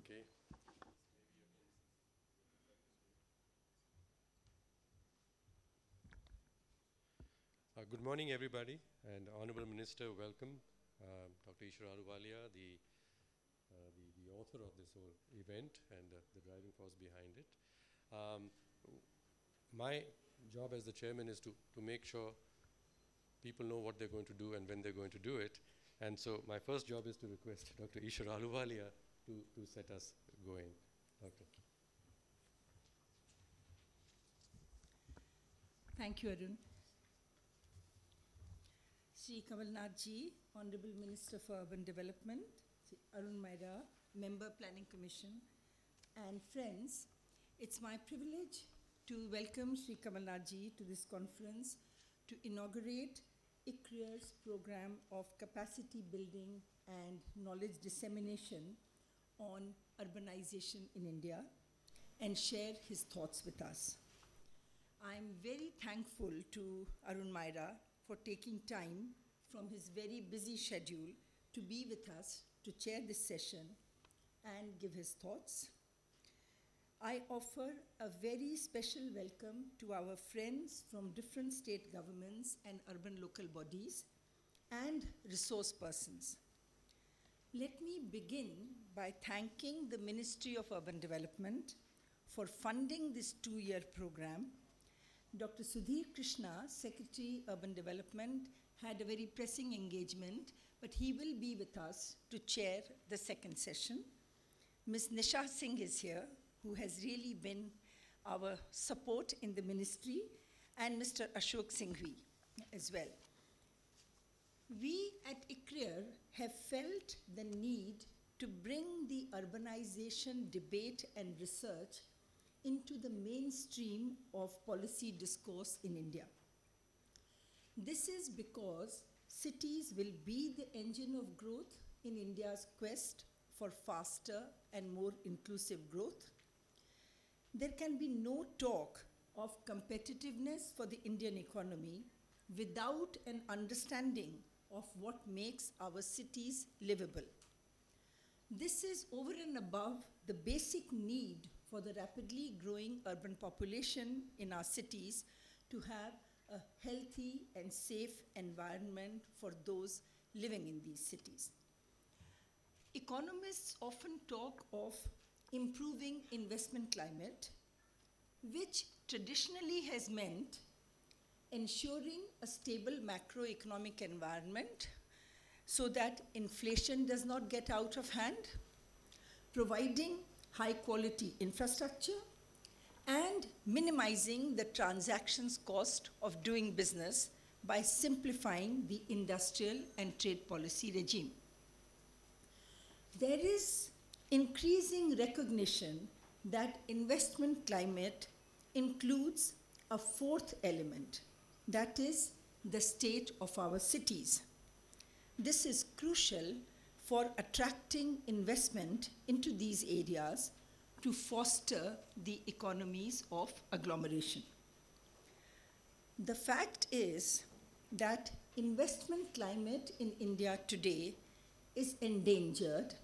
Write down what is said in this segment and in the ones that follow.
Okay. Good morning, everybody, and Honorable Minister, welcome. Dr. Ishwar Ahluwalia, the author of this whole event and the driving force behind it. My job as the chairman is to make sure people know what they're going to do and when they're going to do it. And so my first job is to request Dr. Ishwar Ahluwalia to set us going. Doctor. Thank you, Arun. Sri Kamalnath Ji, Honorable Minister for Urban Development, Sri Arun Maira, Member Planning Commission, and friends, it's my privilege to welcome Sri Kamalnath Ji to this conference to inaugurate ICRIER's program of capacity building and knowledge dissemination on urbanization in India and share his thoughts with us. I'm very thankful to Arun Maira for taking time from his very busy schedule to be with us to chair this session and give his thoughts. I offer a very special welcome to our friends from different state governments and urban local bodies and resource persons. Let me begin by thanking the Ministry of Urban Development for funding this 2-year program. Dr. Sudhir Krishna, Secretary Urban Development, had a very pressing engagement, but he will be with us to chair the second session. Ms. Nisha Singh is here, who has really been our support in the ministry, and Mr. Ashok Singhvi as well. We at ICRIER have felt the need to bring the urbanization debate and research into the mainstream of policy discourse in India. This is because cities will be the engine of growth in India's quest for faster and more inclusive growth. There can be no talk of competitiveness for the Indian economy without an understanding of what makes our cities livable. This is over and above the basic need for the rapidly growing urban population in our cities to have a healthy and safe environment for those living in these cities. Economists often talk of improving investment climate, which traditionally has meant ensuring a stable macroeconomic environment so that inflation does not get out of hand, providing high-quality infrastructure, and minimizing the transactions cost of doing business by simplifying the industrial and trade policy regime. There is increasing recognition that investment climate includes a fourth element, that is the state of our cities. This is crucial for attracting investment into these areas to foster the economies of agglomeration. The fact is that investment climate in India today is endangered,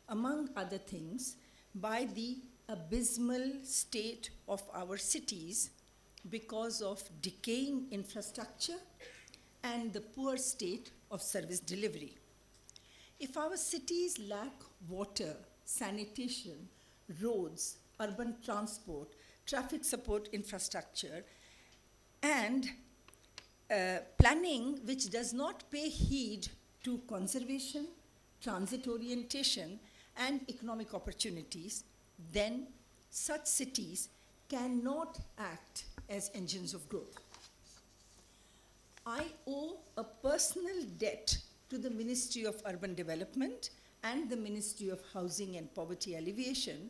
among other things, by the abysmal state of our cities because of decaying infrastructure and the poor state of service delivery. If our cities lack water, sanitation, roads, urban transport, traffic support infrastructure, and planning which does not pay heed to conservation, transit orientation, and economic opportunities, then such cities cannot act as engines of growth. I owe a personal debt to the Ministry of Urban Development and the Ministry of Housing and Poverty Alleviation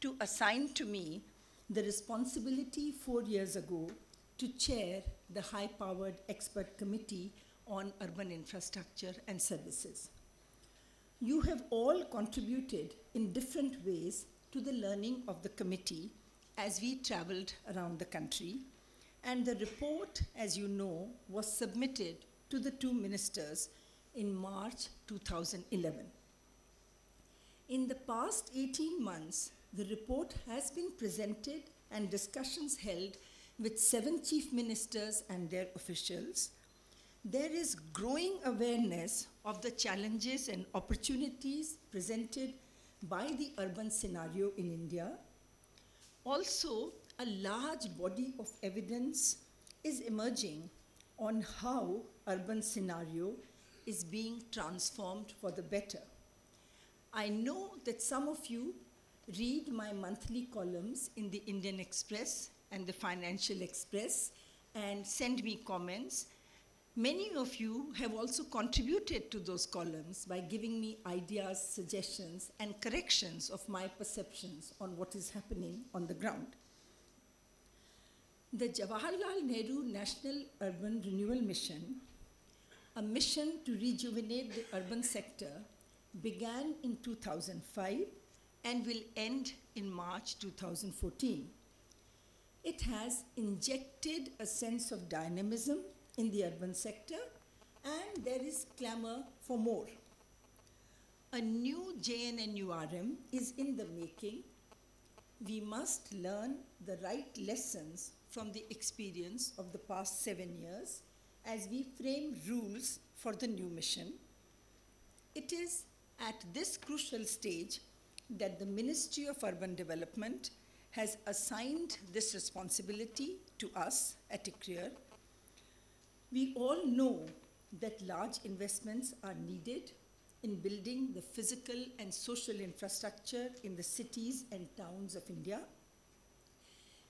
to assign to me the responsibility 4 years ago to chair the high-powered expert committee on urban infrastructure and services. You have all contributed in different ways to the learning of the committee as we traveled around the country, and the report, as you know, was submitted to the two ministers in March 2011. In the past 18 months, the report has been presented and discussions held with 7 chief ministers and their officials. There is growing awareness of the challenges and opportunities presented by the urban scenario in India. Also, a large body of evidence is emerging on how urban scenario is being transformed for the better. I know that some of you read my monthly columns in the Indian Express and the Financial Express and send me comments. Many of you have also contributed to those columns by giving me ideas, suggestions, and corrections of my perceptions on what is happening on the ground. The Jawaharlal Nehru National Urban Renewal Mission, a mission to rejuvenate the urban sector, began in 2005 and will end in March 2014. It has injected a sense of dynamism in the urban sector, and there is clamor for more. A new JNNURM is in the making. We must learn the right lessons from the experience of the past 7 years as we frame rules for the new mission. It is at this crucial stage that the Ministry of Urban Development has assigned this responsibility to us at ICRIER. We all know that large investments are needed in building the physical and social infrastructure in the cities and towns of India.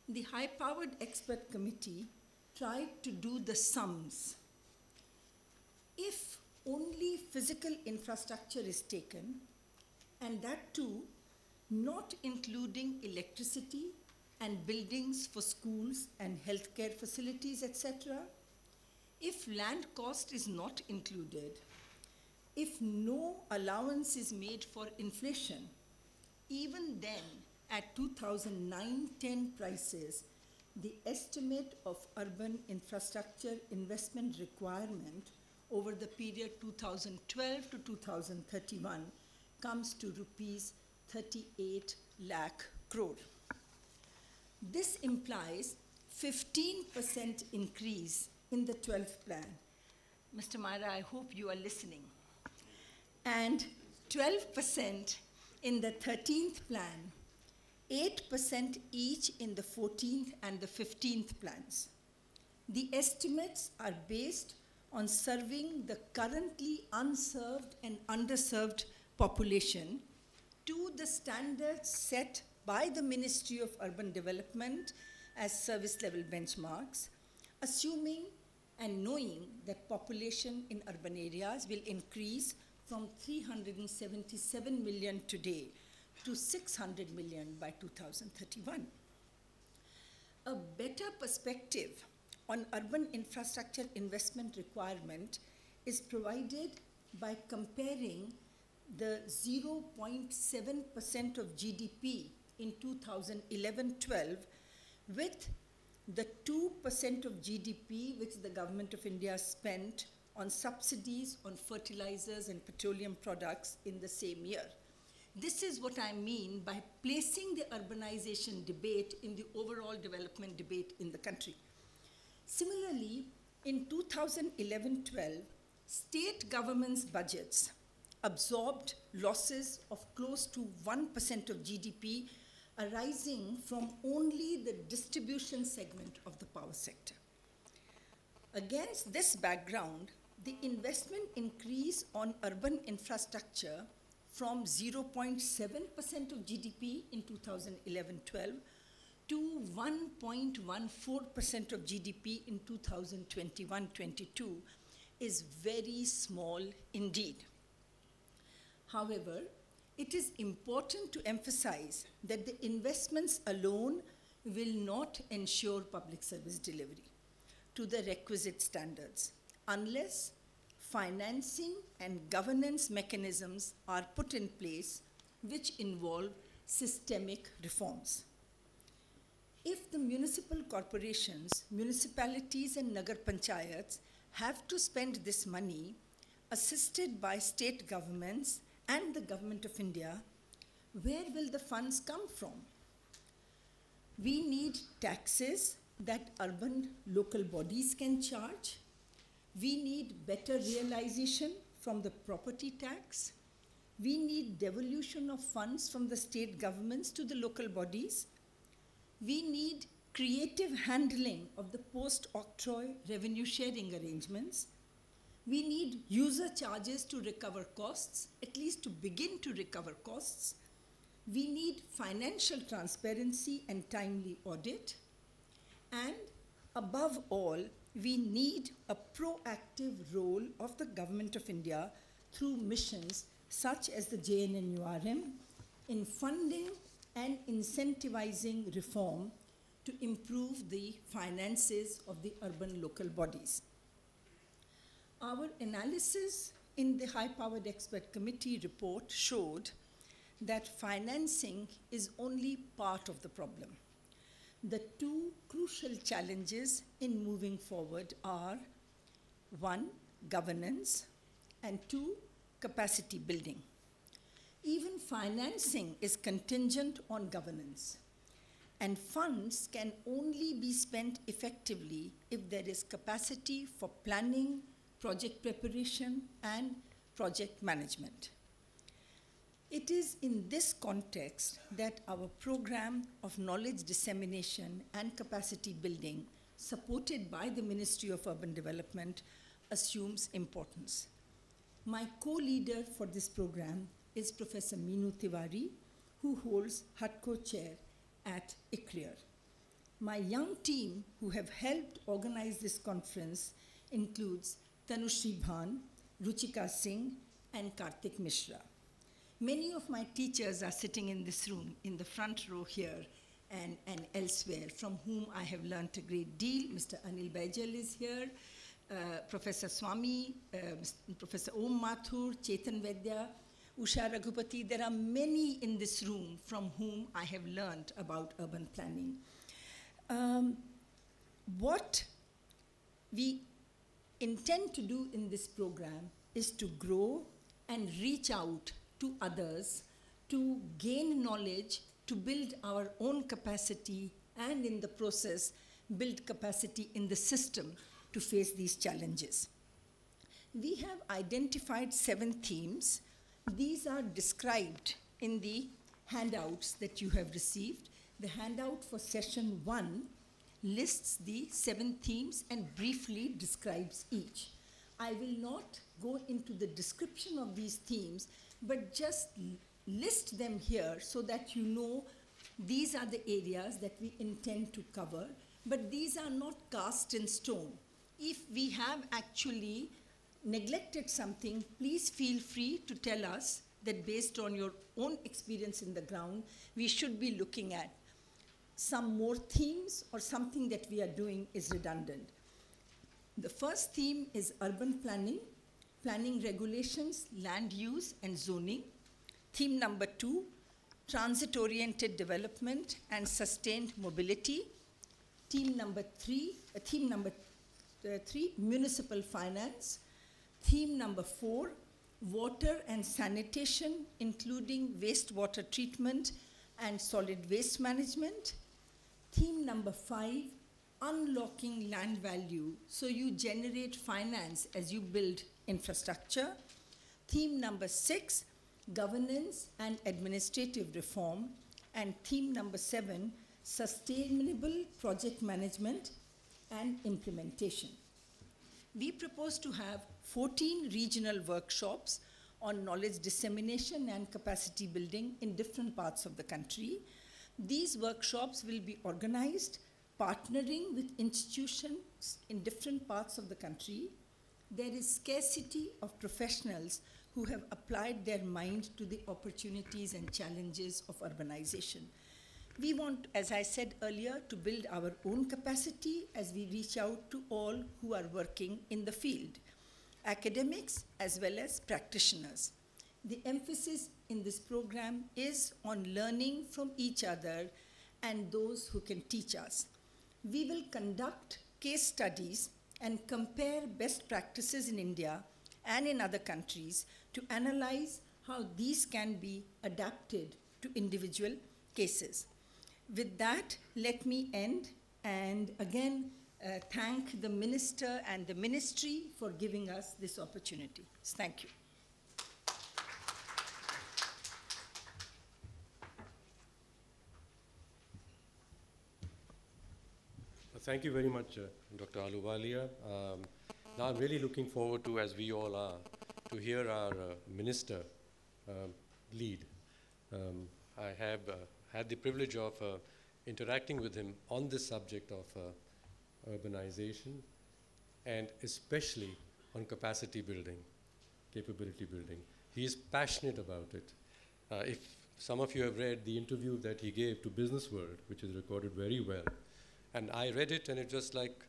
The high-powered expert committee tried to do the sums. If only physical infrastructure is taken, and that too not including electricity and buildings for schools and healthcare facilities, etc., if land cost is not included, if no allowance is made for inflation, even then, at 2009-10 prices, the estimate of urban infrastructure investment requirement over the period 2012 to 2031 comes to rupees 38 lakh crore. This implies 15% increase in the 12th plan. Mr. Myra, I hope you are listening. And 12% in the 13th plan, 8% each in the 14th and the 15th plans. The estimates are based on serving the currently unserved and underserved population to the standards set by the Ministry of Urban Development as service level benchmarks, assuming and knowing that population in urban areas will increase from 377 million today to 600 million by 2031. A better perspective on urban infrastructure investment requirement is provided by comparing the 0.7% of GDP in 2011-12 with the 2% of GDP which the Government of India spent on subsidies on fertilizers and petroleum products in the same year. This is what I mean by placing the urbanization debate in the overall development debate in the country. Similarly, in 2011-12, state governments' budgets absorbed losses of close to 1% of GDP arising from only the distribution segment of the power sector. Against this background, the investment increase on urban infrastructure from 0.7% of GDP in 2011-12 to 1.14% of GDP in 2021-22 is very small indeed. However, it is important to emphasize that the investments alone will not ensure public service delivery to the requisite standards unless financing and governance mechanisms are put in place which involve systemic reforms. If the municipal corporations, municipalities and Nagar Panchayats have to spend this money assisted by state governments and the Government of India, where will the funds come from? We need taxes that urban local bodies can charge. We need better realization from the property tax. We need devolution of funds from the state governments to the local bodies. We need creative handling of the post-octroi revenue sharing arrangements. We need user charges to recover costs, at least to begin to recover costs. We need financial transparency and timely audit. And above all, we need a proactive role of the Government of India through missions such as the JNNURM in funding and incentivizing reform to improve the finances of the urban local bodies. Our analysis in the High-Powered Expert Committee report showed that financing is only part of the problem. The two crucial challenges in moving forward are, one, governance, and two, capacity building. Even financing is contingent on governance, and funds can only be spent effectively if there is capacity for planning, project preparation, and project management. It is in this context that our program of knowledge dissemination and capacity building, supported by the Ministry of Urban Development, assumes importance. My co-leader for this program is Professor Meenu Tiwari, who holds HUTCO chair at ICRIER. My young team who have helped organize this conference includes Tanushri Bhan, Ruchika Singh, and Karthik Mishra. Many of my teachers are sitting in this room, in the front row here and elsewhere, from whom I have learned a great deal. Mr. Anil Baijal is here, Professor Swami, Professor Om Mathur, Chetan Vaidya, Usha Raghupati. There are many in this room from whom I have learned about urban planning. What we intend to do in this program is to grow and reach out to others, to gain knowledge, to build our own capacity, and in the process, build capacity in the system to face these challenges. We have identified 7 themes. These are described in the handouts that you have received. The handout for session 1 lists the 7 themes and briefly describes each. I will not go into the description of these themes, but just list them here so that you know these are the areas that we intend to cover, but these are not cast in stone. If we have actually neglected something, please feel free to tell us that based on your own experience in the ground, we should be looking at some more themes or something that we are doing is redundant. The first theme is urban planning, planning regulations, land use, and zoning. Theme number 2, transit-oriented development and sustained mobility. Theme number 3, municipal finance. Theme number 4, water and sanitation, including wastewater treatment and solid waste management. Theme number 5, unlocking land value, so you generate finance as you build infrastructure. Theme number 6, governance and administrative reform. And theme number 7, sustainable project management and implementation. We propose to have 14 regional workshops on knowledge dissemination and capacity building in different parts of the country. These workshops will be organized partnering with institutions in different parts of the country. There is scarcity of professionals who have applied their mind to the opportunities and challenges of urbanization. We want, as I said earlier, to build our own capacity as we reach out to all who are working in the field, academics as well as practitioners. The emphasis in this program is on learning from each other and those who can teach us. We will conduct case studies and compare best practices in India and in other countries to analyze how these can be adapted to individual cases. With that, let me end and again thank the Minister and the Ministry for giving us this opportunity. Thank you. Thank you very much, Dr. Ahluwalia. Now I'm really looking forward to, as we all are, to hear our Minister lead. I have had the privilege of interacting with him on this subject of urbanization, and especially on capacity building, capability building. He is passionate about it. If some of you have read the interview that he gave to Business World, which is recorded very well, and I read it, and it just like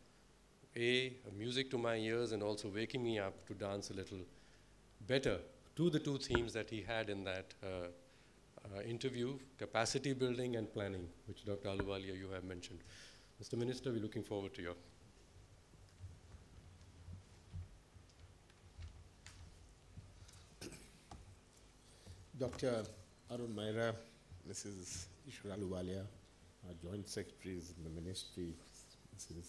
a music to my ears and also waking me up to dance a little better to the two themes that he had in that interview, capacity building and planning, which Dr. Ahluwalia, you have mentioned. Mr. Minister, we're looking forward to you. Dr. Arun Maira, Mrs. Ishwar Ahluwalia, our joint secretaries in the ministry, Mrs.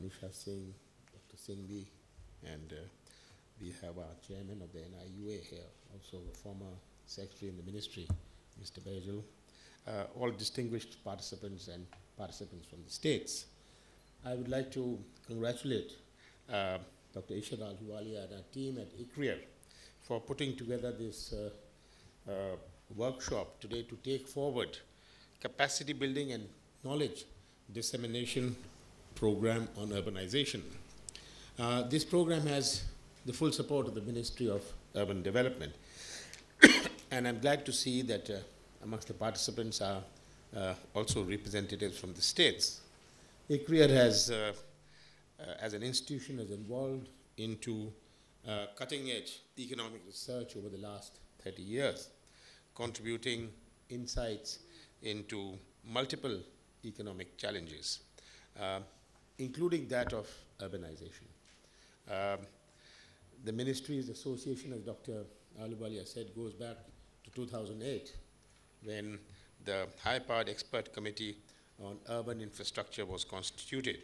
Nisha Singh, Dr. Singhvi, and we have our chairman of the NIUA here, also a former secretary in the ministry, Mr. Bajal, all distinguished participants and participants from the states. I would like to congratulate Dr. Ishwar Ahluwalia and our team at ICRIER for putting together this workshop today to take forward capacity building and knowledge dissemination program on urbanization. This program has the full support of the Ministry of Urban Development. And I'm glad to see that amongst the participants are also representatives from the states. ICRIER has, as an institution, is involved into cutting-edge economic research over the last 30 years, contributing insights into multiple economic challenges, including that of urbanization. The ministry's association, as Dr. Ahluwalia said, goes back to 2008, when the high-powered expert committee on urban infrastructure was constituted.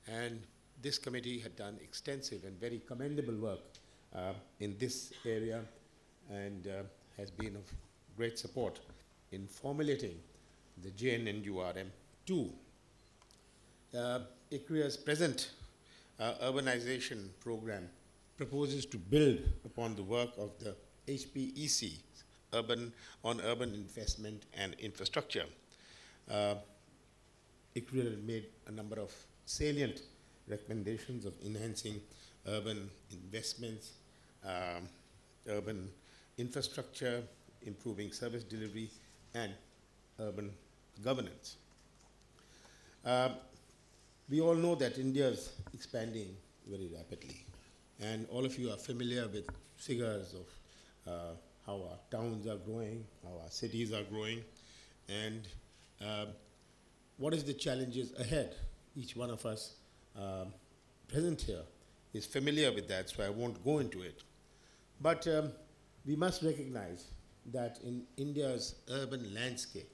And this committee had done extensive and very commendable work in this area, and has been of great support in formulating the JNNURM2. ICRIER's present urbanization program proposes to build upon the work of the HPEC on urban investment and infrastructure. ICRIER made a number of salient recommendations of enhancing urban investments, urban infrastructure, improving service delivery, and urban governance. We all know that India is expanding very rapidly, and all of you are familiar with figures of how our towns are growing, how our cities are growing, and what is the challenges ahead. Each one of us present here is familiar with that, so I won't go into it. But we must recognize that in India's urban landscape,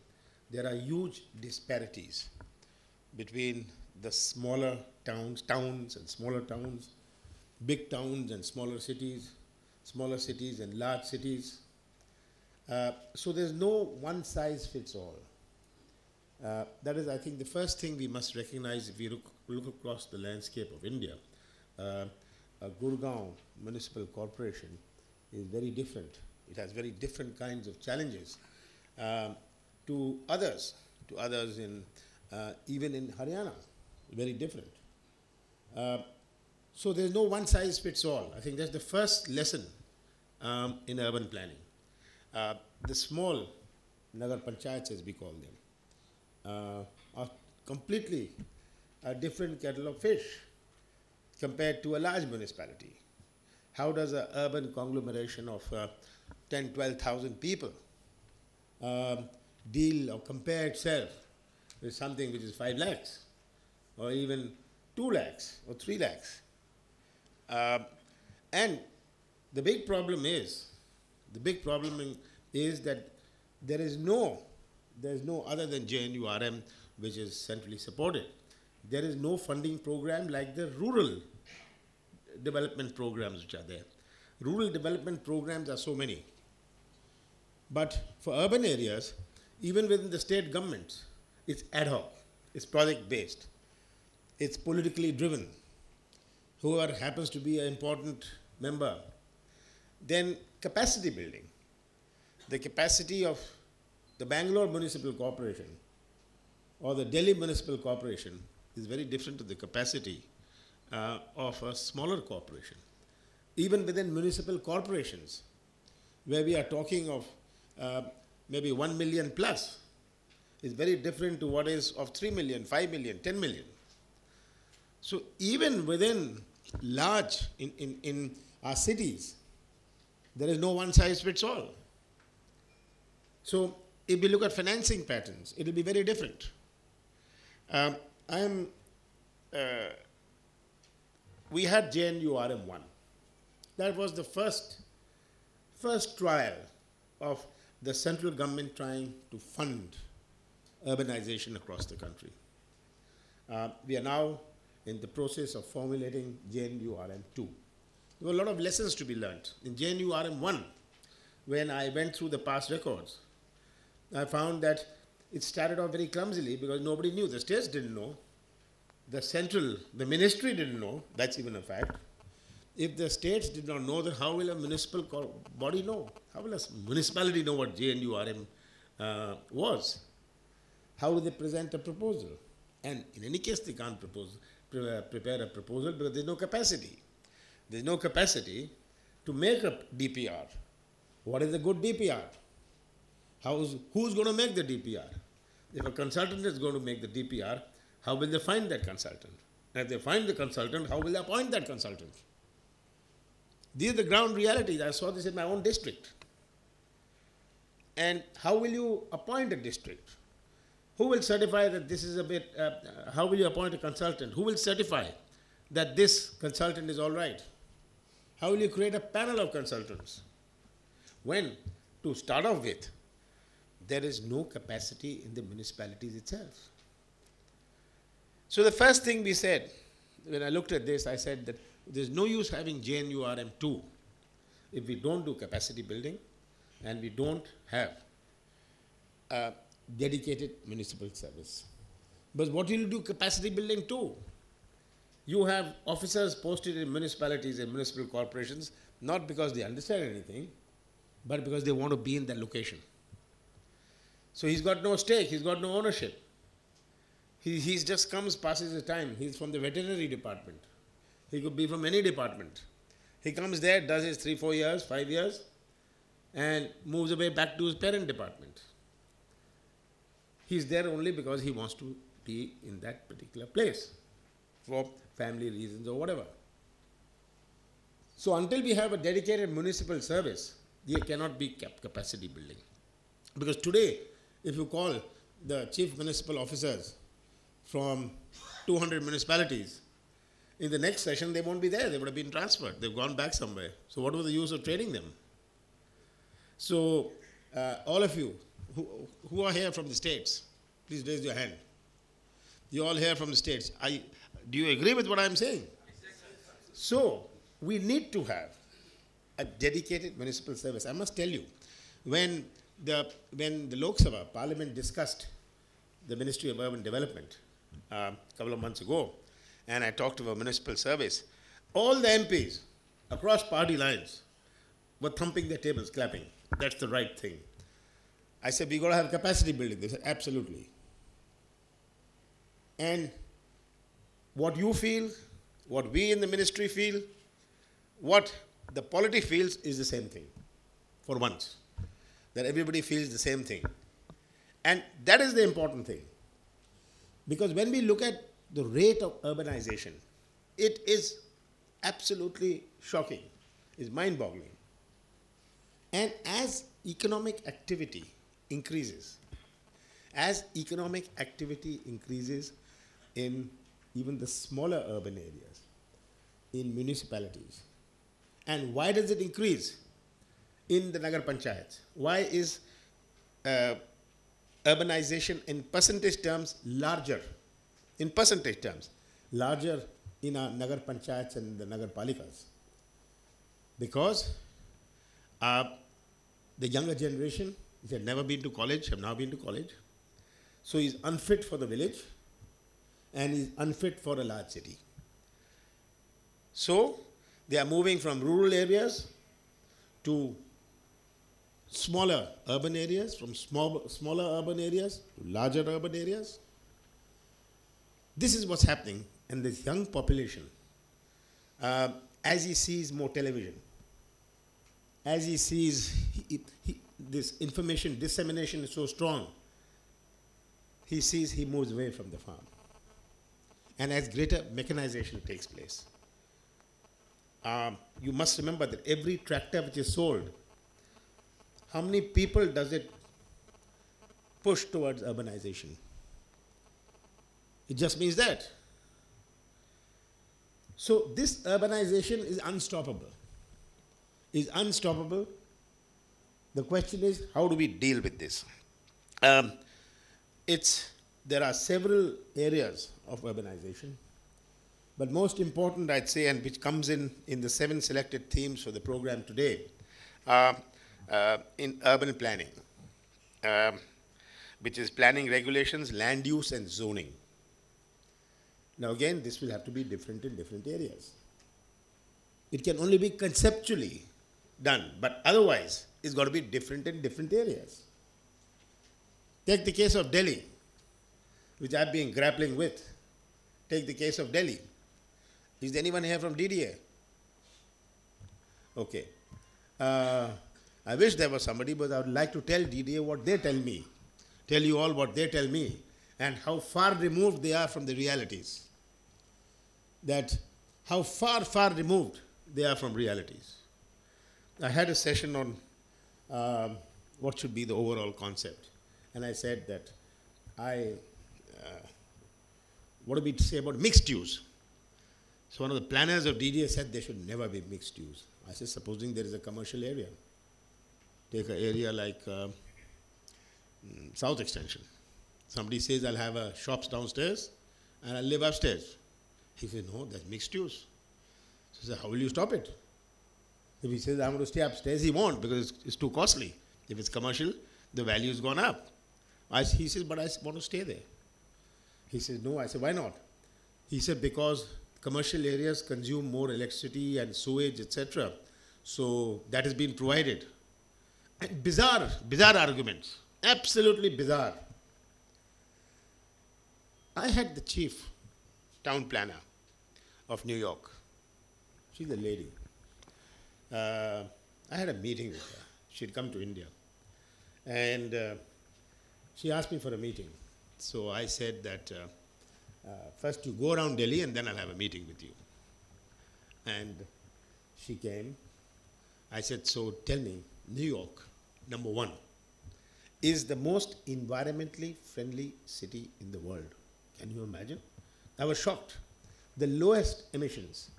there are huge disparities between the smaller towns and smaller towns, big towns and smaller cities and large cities. So there's no one size fits all. That is, I think, the first thing we must recognize if we look across the landscape of India. Gurgaon Municipal Corporation is very different. It has very different kinds of challenges to others in even in Haryana, very different. So there's no one size fits all. I think that's the first lesson in urban planning. The small Nagar Panchayats, as we call them, are completely a different kettle of fish compared to a large municipality. How does an urban conglomeration of 10, 12,000 people deal or compare itself with something which is 5 lakhs or even 2 lakhs or 3 lakhs? And the big problem is that there is no other than JNURM, which is centrally supported. There is no funding program like the rural development programs which are there. Rural development programs are so many. But for urban areas, even within the state governments, it's ad hoc, it's project based, it's politically driven. Whoever happens to be an important member. Then capacity building. The capacity of the Bangalore Municipal Corporation or the Delhi Municipal Corporation is very different to the capacity of a smaller corporation. Even within municipal corporations, where we are talking of maybe 1 million plus, is very different to what is of 3 million, 5 million, 10 million. So even within large, in our cities, there is no one size fits all. So if we look at financing patterns, it will be very different. We had JNURM 1. That was the first trial of the central government trying to fund urbanization across the country. We are now in the process of formulating JNURM 2. There were a lot of lessons to be learned. In JNURM 1, when I went through the past records, I found that it started off very clumsily because nobody knew. The states didn't know. The ministry didn't know. That's even a fact. If the states did not know, then how will a municipal body know? How will a municipality know what JNURM was? How will they present a proposal? And in any case, they can't prepare a proposal because there's no capacity. There's no capacity to make a DPR. What is a good DPR? Who's going to make the DPR? If a consultant is going to make the DPR, how will they find that consultant? And if they find the consultant, how will they appoint that consultant? These are the ground realities. I saw this in my own district. And how will you appoint a district? Who will certify that this is a bit, how will you appoint a consultant? Who will certify that this consultant is all right? How will you create a panel of consultants? When, to start off with, there is no capacity in the municipalities itself. So the first thing we said, when I looked at this, I said that there's no use having JNURM 2 if we don't do capacity building and we don't have a dedicated municipal service. But what will you do capacity building too? You have officers posted in municipalities and municipal corporations, not because they understand anything, but because they want to be in that location. So he's got no stake, he's got no ownership. He just comes, passes his time. He's from the veterinary department. He could be from any department. He comes there, does his 3, 4 years, 5 years, and moves away back to his parent department. He's there only because he wants to be in that particular place for family reasons or whatever. So until we have a dedicated municipal service, there cannot be capacity building. Because today, if you call the chief municipal officers from 200 municipalities, in the next session they won't be there, they would have been transferred, they've gone back somewhere. So what was the use of training them? So all of you who are here from the states, please raise your hand. You all here from the states. Do you agree with what I'm saying? So we need to have a dedicated municipal service. I must tell you, when the Lok Sabha Parliament discussed the Ministry of Urban Development a couple of months ago, and I talked of a municipal service, all the MPs across party lines were thumping their tables, clapping. That's the right thing. I said, we got to have capacity building. They said, absolutely. And what you feel, what we in the ministry feel, what the polity feels is the same thing, for once. That everybody feels the same thing. And that is the important thing. Because when we look at the rate of urbanization, it is absolutely shocking. It's mind-boggling. And as economic activity increases in even the smaller urban areas, in municipalities, and why does it increase in the Nagar Panchayats? Why is uh, urbanization in percentage terms larger, in percentage terms, larger in our Nagar Panchayats and the Nagar Palikas. Because the younger generation, which had never been to college, have now been to college. So is unfit for the village and is unfit for a large city. So they are moving from rural areas to smaller urban areas, from smaller urban areas to larger urban areas. This is what's happening, and this young population, as he sees more television, as he sees this information dissemination is so strong, he sees he moves away from the farm. And as greater mechanization takes place, you must remember that every tractor which is sold, how many people does it push towards urbanization? It just means that. So this urbanization is unstoppable. Is unstoppable. The question is, how do we deal with this? There are several areas of urbanization, but most important, I'd say, and which comes in the 7 selected themes for the program today, in urban planning, which is planning regulations, land use, and zoning. Now again, this will have to be different in different areas. It can only be conceptually done, but otherwise, it's got to be different in different areas. Take the case of Delhi, which I've been grappling with. Take the case of Delhi. Is there anyone here from DDA? Okay. I wish there was somebody, but I would like to tell DDA what they tell me, tell you all what they tell me, and how far removed they are from the realities. That how far removed they are from realities. I had a session on what should be the overall concept. And I said that what do we say about mixed use? So one of the planners of DDA said there should never be mixed use. I said, supposing there is a commercial area. Take an area like South Extension. Somebody says, I'll have a shops downstairs and I'll live upstairs. He said, no, that's mixed use. So I said, how will you stop it? If he says, I'm going to stay upstairs, he won't because it's too costly. If it's commercial, the value has gone up. He says, but I want to stay there. He says, no. I said, why not? He said, because commercial areas consume more electricity and sewage, etc. So that has been provided. And bizarre arguments. Absolutely bizarre. I had the chief town planner of New York. She's a lady. I had a meeting with her. She'd come to India. And she asked me for a meeting. So I said that first you go around Delhi and then I'll have a meeting with you. And she came. I said, so tell me, New York, number 1, is the most environmentally friendly city in the world. Can you imagine? I was shocked. The lowest emissions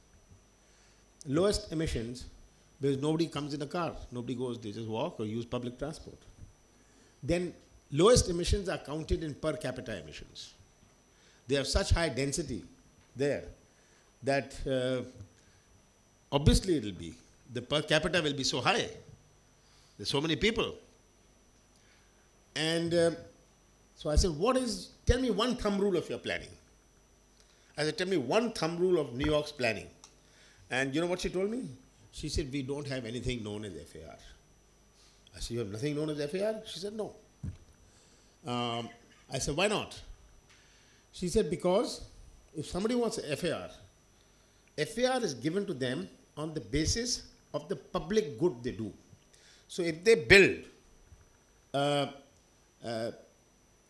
because nobody comes in a car. Nobody goes, they just walk or use public transport. Then lowest emissions are counted in per capita emissions. They have such high density there that obviously it will be, the per capita will be so high. There's so many people. And so I said, tell me one thumb rule of your planning. I said, tell me one thumb rule of New York's planning. And you know what she told me? She said, we don't have anything known as FAR. I said, you have nothing known as FAR? She said, no. I said, why not? She said, because if somebody wants a FAR is given to them on the basis of the public good they do. So if they build a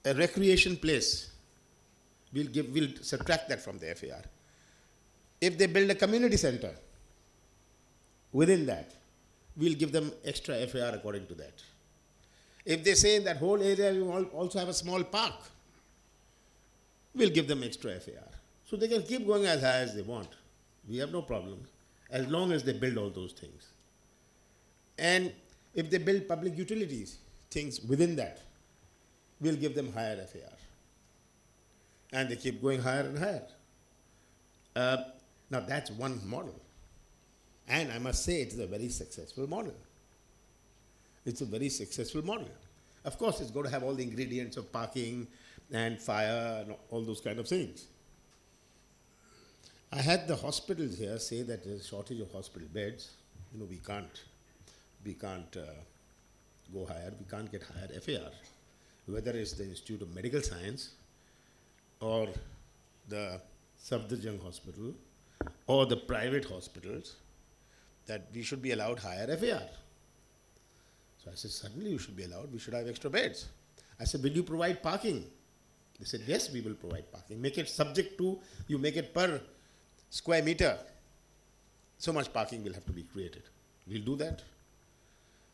recreation place, we'll subtract that from the FAR. If they build a community center, within that, we'll give them extra FAR according to that. If they say in that whole area we also have a small park, we'll give them extra FAR. So they can keep going as high as they want. We have no problem, as long as they build all those things. And if they build public utilities, things within that, we'll give them higher FAR. And they keep going higher and higher. Now that's one model. And I must say it's a very successful model. It's a very successful model. Of course, it's going to have all the ingredients of parking and fire and all those kind of things. I had the hospitals here say that there's a shortage of hospital beds. You know, we can't go higher, we can't get higher FAR. Whether it's the Institute of Medical Science or the Safdarjung Hospital or the private hospitals, that we should be allowed higher FAR. So I said, certainly you should be allowed, we should have extra beds. I said, will you provide parking? They said, yes, we will provide parking. Make it subject to, you make it per square meter. So much parking will have to be created. We'll do that.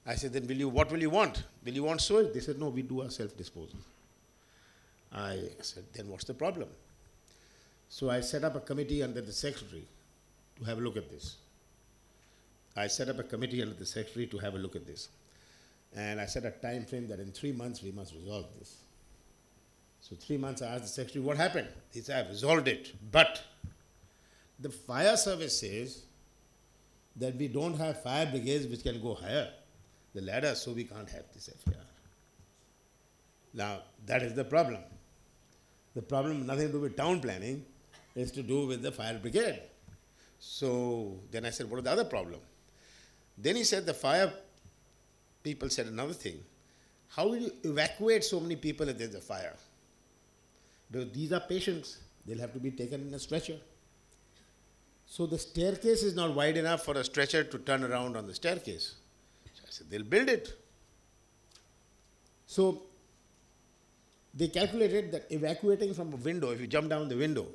I said, then what will you want? Will you want sewage? They said, no, we do our self-disposal. I said, then what's the problem? So I set up a committee under the secretary to have a look at this. And I set a time frame that in 3 months we must resolve this. So 3 months I asked the secretary, what happened? He said, I've resolved it. But the fire service says that we don't have fire brigades which can go higher the ladder, so we can't have this FAR. Now, that is the problem. The problem, nothing to do with town planning, is to do with the fire brigade. So then I said, what is the other problem? Then he said, the fire people said another thing. How will you evacuate so many people if there's a fire? Because these are patients. They'll have to be taken in a stretcher. So the staircase is not wide enough for a stretcher to turn around on the staircase. So I said, they'll build it. So they calculated that evacuating from a window, if you jump down the window,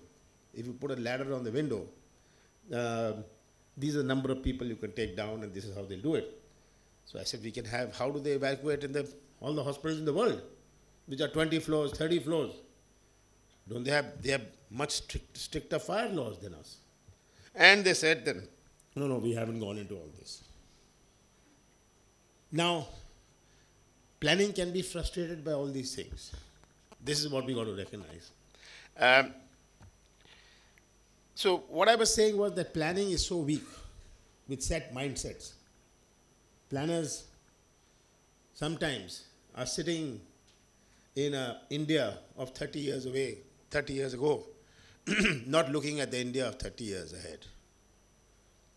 if you put a ladder on the window, these are the number of people you can take down, and this is how they'll do it. So I said, we can have, how do they evacuate in all the hospitals in the world, which are 20 floors, 30 floors? Don't they have much stricter fire laws than us? And they said then, no, we haven't gone into all this. Now, planning can be frustrated by all these things. This is what we got to recognize. So what I was saying was that planning is so weak with set mindsets. Planners sometimes are sitting in India of 30 years ago, not looking at the India of 30 years ahead.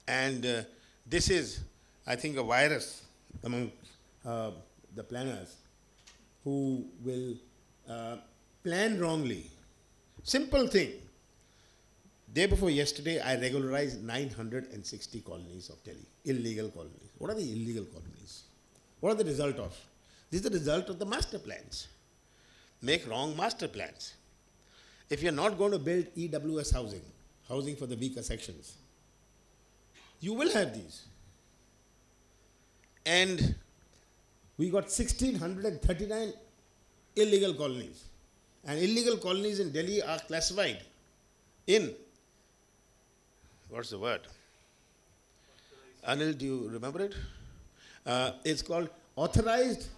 And this is, I think, a virus among the planners who will plan wrongly. Simple thing. Day before yesterday, I regularized 960 colonies of Delhi, illegal colonies. What are the illegal colonies? What are the result of? This is the result of the master plans. Make wrong master plans. If you're not going to build EWS housing for the weaker sections, you will have these. And we got 1,639 illegal colonies. And illegal colonies in Delhi are classified in, what's the word? Anil, do you remember it? It's called authorized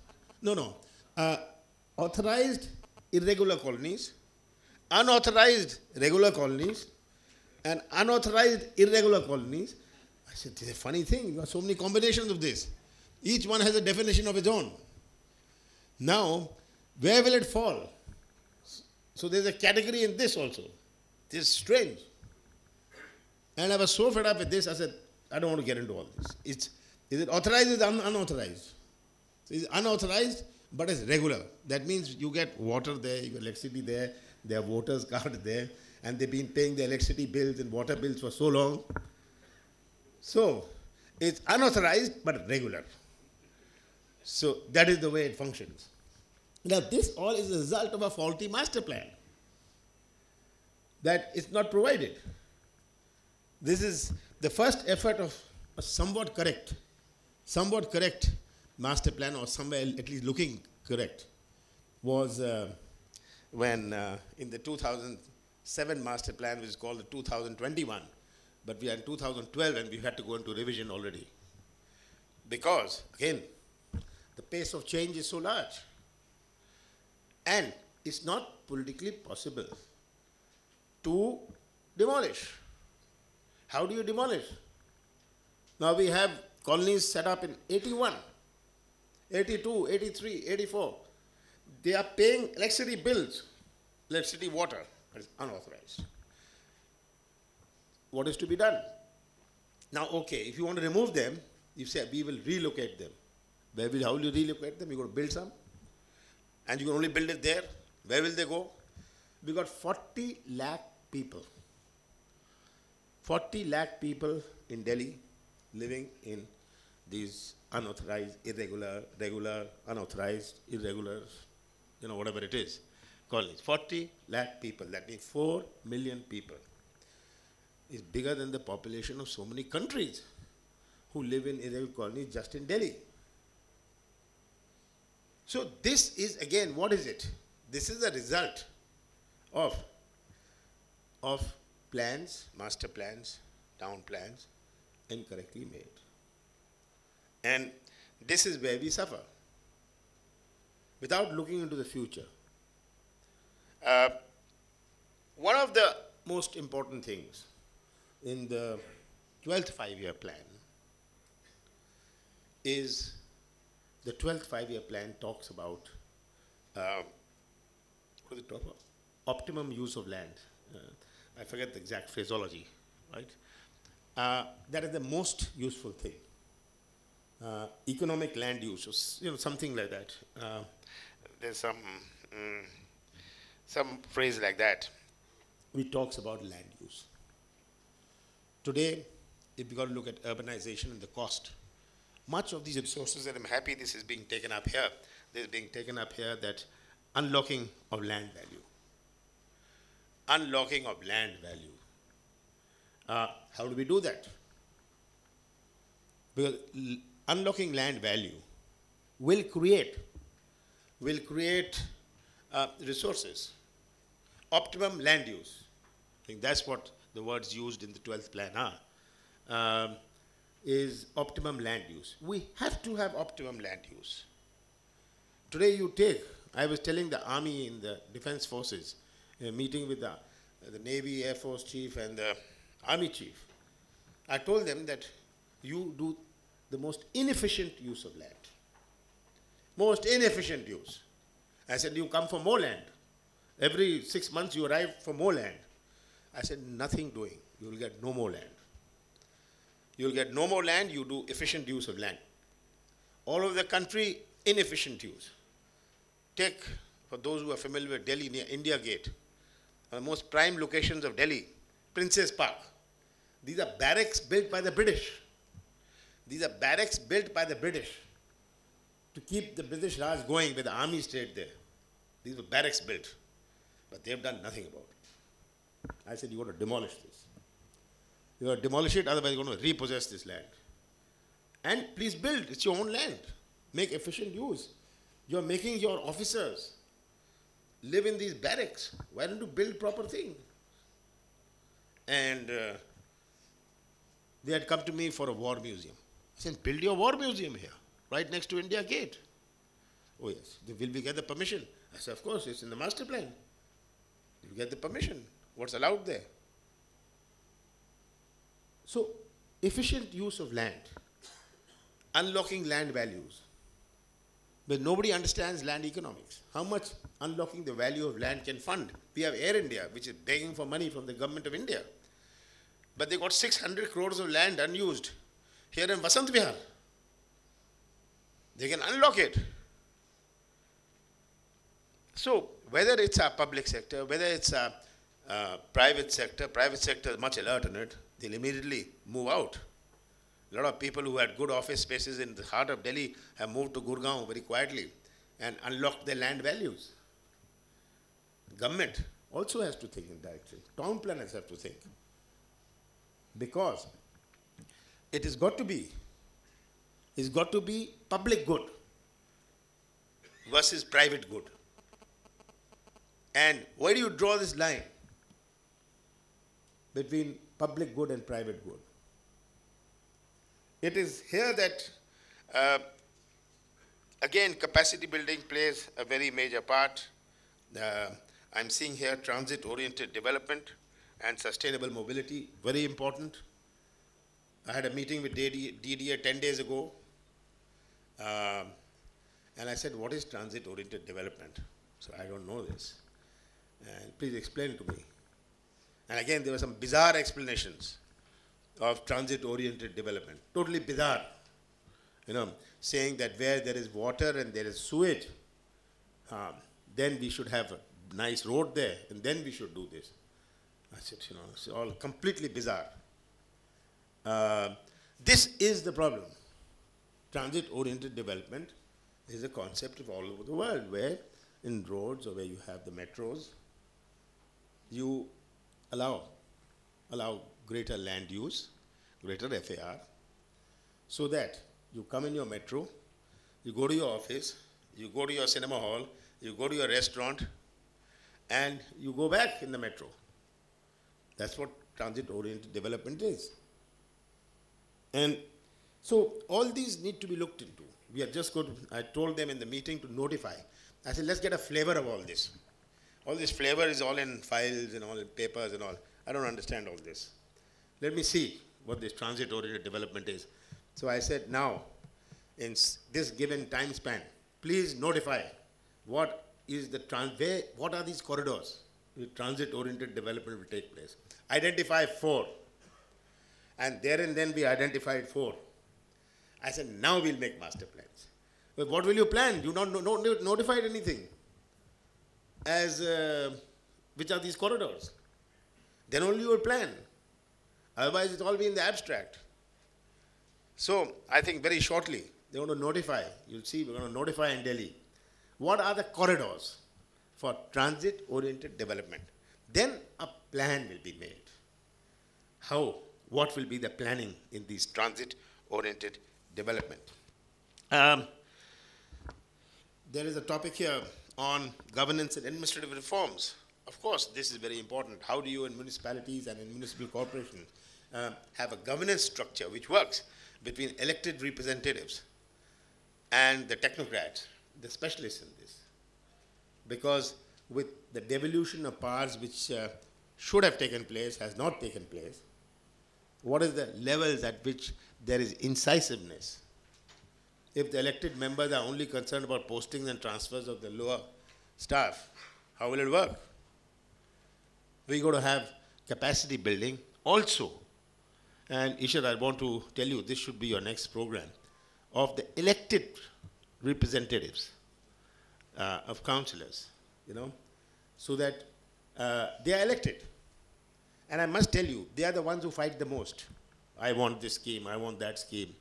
irregular colonies, unauthorized regular colonies, and unauthorized irregular colonies. I said, this is a funny thing. You have so many combinations of this. Each one has a definition of its own. Now, where will it fall? So there's a category in this also. This is strange. And I was so fed up with this, I said, I don't want to get into all this. Is it authorized or is it unauthorized? So it's unauthorized, but it's regular. That means you get water there, you get electricity there, their voters' card there, and they've been paying their electricity bills and water bills for so long. So it's unauthorized, but regular. So that is the way it functions. Now this all is a result of a faulty master plan that is not provided. This is the first effort of a somewhat correct master plan, or somewhere at least looking correct, was when in the 2007 master plan, which is called the 2021, but we are in 2012 and we had to go into revision already. Because, again, the pace of change is so large. And it's not politically possible to demolish. How do you demolish? Now we have colonies set up in 81, 82, 83, 84. They are paying electricity bills, electricity, water, that is unauthorized. What is to be done? Now, okay, if you want to remove them, you say, we will relocate them. How will you relocate them? You're going to build some, and you can only build it there. Where will they go? We got 40 lakh people. 40 lakh people in Delhi living in these unauthorized, irregular, regular, unauthorized, irregular, whatever it is, colonies. 40 lakh people, that means 4 million people. It's bigger than the population of so many countries who live in irregular colonies just in Delhi. So this is, again, what is it? This is a result of plans, master plans, town plans, incorrectly made. And this is where we suffer, without looking into the future. One of the most important things in the 12th five-year plan is the 12th five-year plan talks about what does it talk about? Optimum use of land. I forget the exact phraseology, right? That is the most useful thing. Economic land use, or, something like that. There's some phrase like that, which talks about land use. Today, if you got to look at urbanization and the cost, much of these resources, and I'm happy this is being taken up here, that unlocking of land value. Unlocking of land value. How do we do that? Because unlocking land value will create resources. Optimum land use. I think that's what the words used in the 12th plan are. Is optimum land use. We have to have optimum land use. Today I was telling the army in the defense forces, in a meeting with the Navy, Air Force chief and the army chief, I told them that you do the most inefficient use of land. Most inefficient use. I said, you come for more land. Every 6 months you arrive for more land. I said, nothing doing. You will get no more land. You will get no more land, you do efficient use of land. All over the country, inefficient use. Take, for those who are familiar with Delhi, near India Gate, the most prime locations of Delhi, Princess Park. These are barracks built by the British. These are barracks built by the British to keep the British Raj going where the army stayed there. These were barracks built, but they have done nothing about it. I said, you got to demolish this. You got to demolish it, otherwise you're going to repossess this land. And please build, it's your own land. Make efficient use. You're making your officers live in these barracks. Why don't you build proper thing? And they had come to me for a war museum. I said, build your war museum here, right next to India Gate. Oh yes, will we get the permission? I said, of course, it's in the master plan. You get the permission. What's allowed there? So, efficient use of land, unlocking land values. But nobody understands land economics. How much unlocking the value of land can fund? We have Air India, which is begging for money from the government of India. But they got 600 crores of land unused here in Vasant Vihar. They can unlock it. So, whether it's a public sector, whether it's a private sector is much alert on it. They'll immediately move out. A lot of people who had good office spaces in the heart of Delhi have moved to Gurgaon very quietly and unlocked their land values. The government also has to think in that direction. Town planners have to think. Because it has got to be public good versus private good. And where do you draw this line between public good and private good? It is here that, again, capacity building plays a very major part. I'm seeing here transit-oriented development and sustainable mobility, very important. I had a meeting with DDA 10 days ago, and I said, what is transit-oriented development? So I don't know this. And please explain it to me. And again, there were some bizarre explanations of transit-oriented development, totally bizarre. Saying that where there is water and there is sewage, then we should have a nice road there, and then we should do this. I said, it's all completely bizarre. This is the problem. Transit-oriented development is a concept of all over the world, where in roads or where you have the metros, you allow greater land use, greater FAR, so that you come in your metro, you go to your office, you go to your cinema hall, you go to your restaurant, and you go back in the metro. That's what transit-oriented development is. And so all these need to be looked into. We are just going to, I told them in the meeting to notify. I said, let's get a flavor of all this. All this flavor is all in files and all in papers and all. I don't understand all this. Let me see what this transit-oriented development is. So I said, now, in this given time span, please notify what is the what are these corridors where transit-oriented development will take place. Identify 4. And there and then we identified 4. I said, now we'll make master plans. But what will you plan? You not notified anything as which are these corridors. Then only you will plan. Otherwise, it's all be in the abstract. So I think very shortly, they're going to notify. You'll see, we're going to notify in Delhi. What are the corridors for transit-oriented development? Then a plan will be made. How? What will be the planning in these transit-oriented development? There is a topic here on governance and administrative reforms. Of course, this is very important. How do you in municipalities and in municipal corporations have a governance structure which works between elected representatives and the technocrats, the specialists in this? Because with the devolution of powers which should have taken place, has not taken place, what is the levels at which there is incisiveness? If the elected members are only concerned about postings and transfers of the lower staff, how will it work? We're going to have capacity building also. And Ishar, I want to tell you, this should be your next program, of the elected representatives of councillors, so that they are elected. And I must tell you, they are the ones who fight the most. I want this scheme, I want that scheme,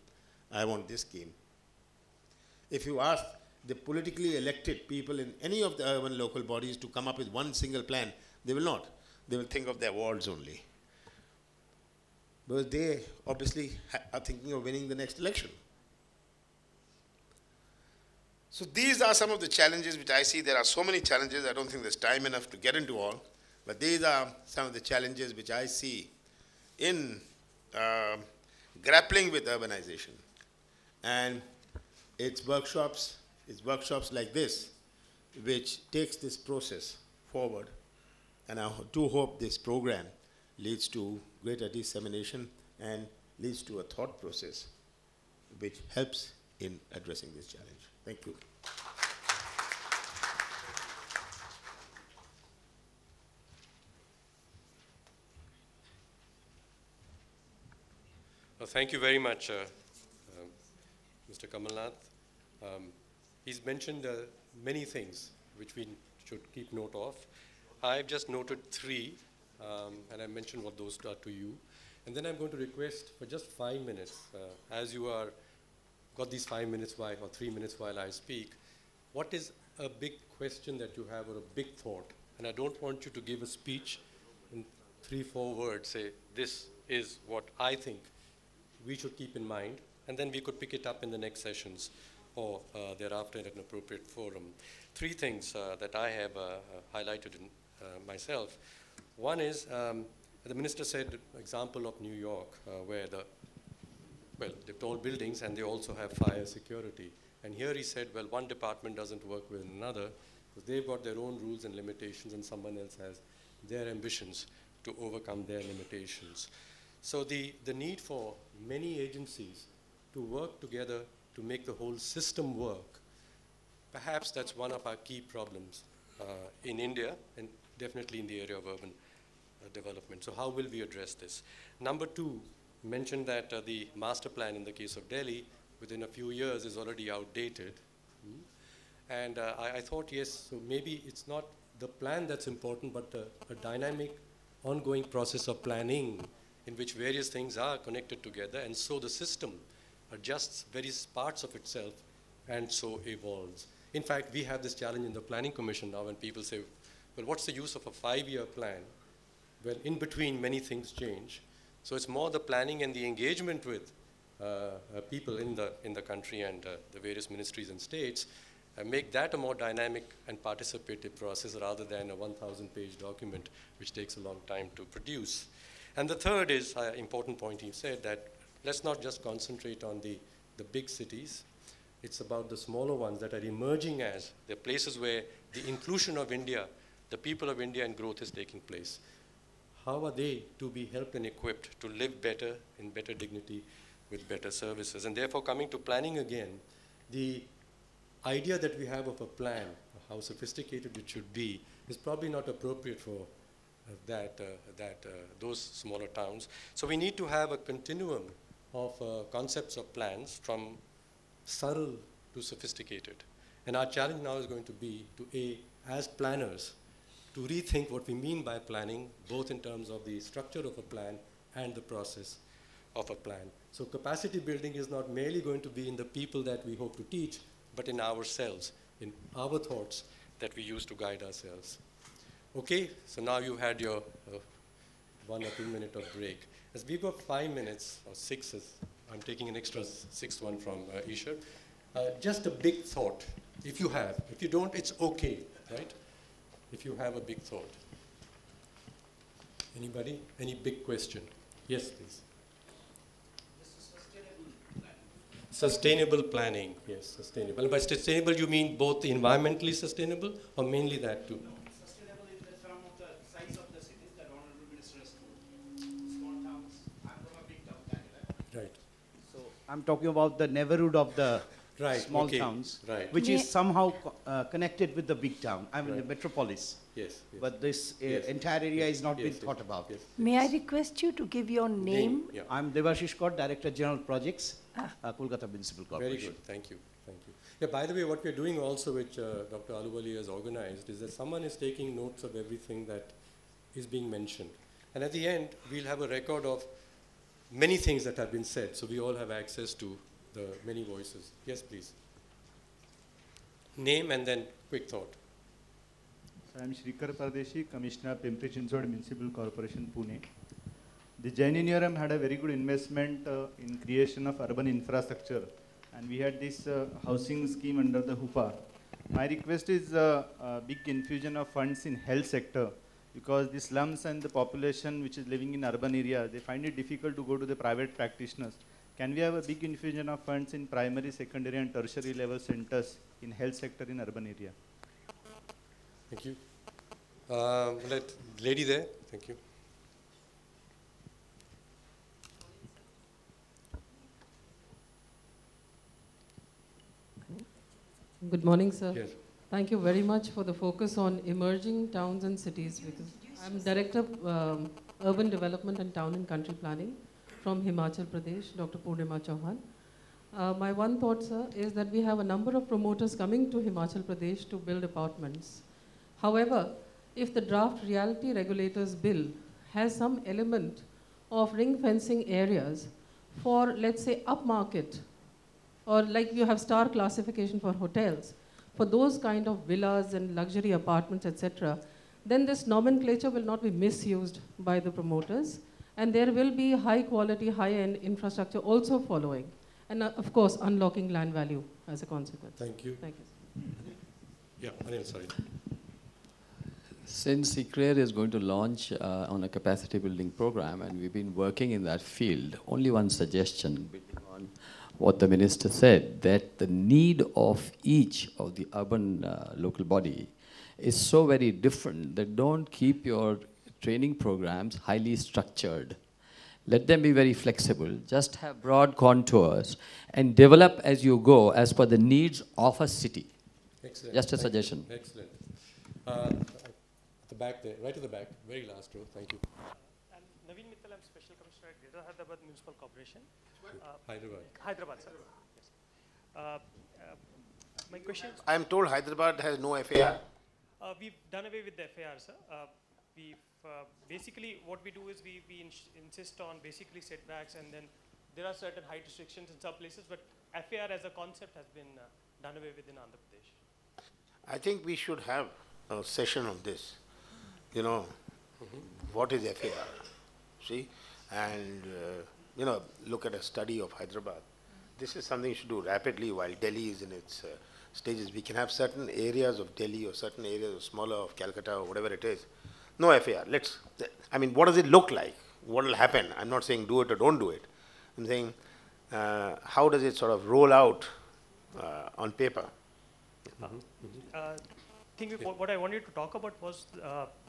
I want this scheme. If you ask the politically elected people in any of the urban local bodies to come up with one single plan, they will not. They will think of their wards only. Because they obviously are thinking of winning the next election. So these are some of the challenges which I see. There are so many challenges, I don't think there's time enough to get into all. But these are some of the challenges which I see in grappling with urbanization. And it's workshops like this which takes this process forward. And I do hope this program leads to greater dissemination and leads to a thought process which helps in addressing this challenge. Thank you. Well, thank you very much, Mr. Kamalnath. He's mentioned many things which we should keep note of. I've just noted 3, and I mentioned what those are to you. And then I'm going to request for just 5 minutes, as you are got these 5 minutes while, or 3 minutes while I speak, what is a big question that you have or a big thought? And I don't want you to give a speech in 3-4 words, say, this is what I think we should keep in mind, and then we could pick it up in the next sessions or thereafter in an appropriate forum. 3 things that I have highlighted in myself. One is, the minister said, example of New York, where they're tall buildings and they also have fire security. And here he said, well, one department doesn't work with another, Because they've got their own rules and limitations, and someone else has their ambitions to overcome their limitations. So the need for many agencies to work together to make the whole system work, perhaps that's one of our key problems in India, and definitely in the area of urban development. So how will we address this? Number two, mentioned that the master plan in the case of Delhi within a few years is already outdated. And I thought, yes, so maybe it's not the plan that's important, but a dynamic, ongoing process of planning in which various things are connected together, and so the system adjusts various parts of itself and so evolves. In fact, we have this challenge in the Planning Commission now when people say, well, what's the use of a 5-year plan? Well, in between, many things change. So it's more the planning and the engagement with people in the country and the various ministries and states, make that a more dynamic and participative process rather than a 1,000-page document which takes a long time to produce. And the third is an important point he said, that let's not just concentrate on the big cities. It's about the smaller ones that are emerging as the places where the inclusion of India, the people of India, and growth is taking place. How are they to be helped and equipped to live better, in better dignity, with better services? And therefore, coming to planning again, the idea that we have of a plan, how sophisticated it should be, is probably not appropriate for those smaller towns. So we need to have a continuum of concepts of plans from subtle to sophisticated. And our challenge now is going to be to, as planners, to rethink what we mean by planning, both in terms of the structure of a plan and the process of a plan. So capacity building is not merely going to be in the people that we hope to teach, but in ourselves, in our thoughts that we use to guide ourselves. Okay, so now you had your 1 or 2 minute of break. As we've got 5 minutes, or 6, I'm taking an extra 6th one from Isha. Just a big thought, if you have. If you don't, it's okay, right? If you have a big thought. Anybody? Any big question? Yes, please. Sustainable planning, yes, sustainable. And by sustainable, you mean both environmentally sustainable or mainly that too? No, sustainable in the term of the size of the cities that Honorable Minister has told. Small towns, I'm from a big town, Canada. Right. So I'm talking about the neighborhood of the small towns, which is somehow connected with the big town. I mean the metropolis. Yes. But this entire area is not being thought about. May I request you to give your name? Yeah. I'm Devashish Kaur, Director General Projects, Kolkata Municipal Corporation. Very good, thank you. Yeah, by the way, what we're doing also, which Dr. Ahluwalia has organized, is that someone is taking notes of everything that is being mentioned. And at the end, we'll have a record of many things that have been said, so we all have access to the many voices. Yes, please. Name and then quick thought. So I'm Shrikar Pardeshi, Commissioner, Pimpri Chinchwad Municipal Corporation, Pune. The Jain Union had a very good investment in creation of urban infrastructure, and we had this housing scheme under the HUPA. My request is a big infusion of funds in health sector, because the slums and the population which is living in urban area, they find it difficult to go to the private practitioners. Can we have a big infusion of funds in primary, secondary and tertiary level centers in health sector in urban area? Thank you. Lady there, thank you. Good morning, sir. Yes. Thank you very much for the focus on emerging towns and cities, because I'm Director of Urban Development and Town and Country Planning from Himachal Pradesh, Dr. Purnima Chauhan. My one thought, sir, is that we have a number of promoters coming to Himachal Pradesh to build apartments. However, if the draft reality regulators bill has some element of ring fencing areas for, let's say, upmarket, or like you have star classification for hotels, for those kind of villas and luxury apartments, etc., then this nomenclature will not be misused by the promoters, and there will be high quality, high-end infrastructure also following, and of course, unlocking land value as a consequence. Thank you. Thank you. Yeah, Anil, sorry. Since ICRIER is going to launch on a capacity building program, and we've been working in that field, only one suggestion, building on what the minister said, that the need of each of the urban local body is so very different that don't keep your training programs highly structured. Let them be very flexible, just have broad contours and develop as you go as per the needs of a city. Excellent. Just a suggestion. Excellent. At the back there, right at the back, very last row, thank you. I'm Naveen Mittal, I'm Special Commissioner at Greater Hyderabad Municipal Corporation. Hyderabad. Hyderabad, sir. Yes. My question, I am told Hyderabad has no FAR. we've done away with the FAR, sir. Basically what we do is we insist on basically setbacks, and then there are certain height restrictions in some places, but FAR as a concept has been done away with in Andhra Pradesh. I think we should have a session on this. You know, what is FAR? See, and look at a study of Hyderabad. This is something you should do rapidly while Delhi is in its stages. We can have certain areas of Delhi or certain areas of smaller of Calcutta or whatever it is. No FAR. What does it look like? What will happen? I'm not saying do it or don't do it. I'm saying how does it sort of roll out on paper? What I wanted to talk about was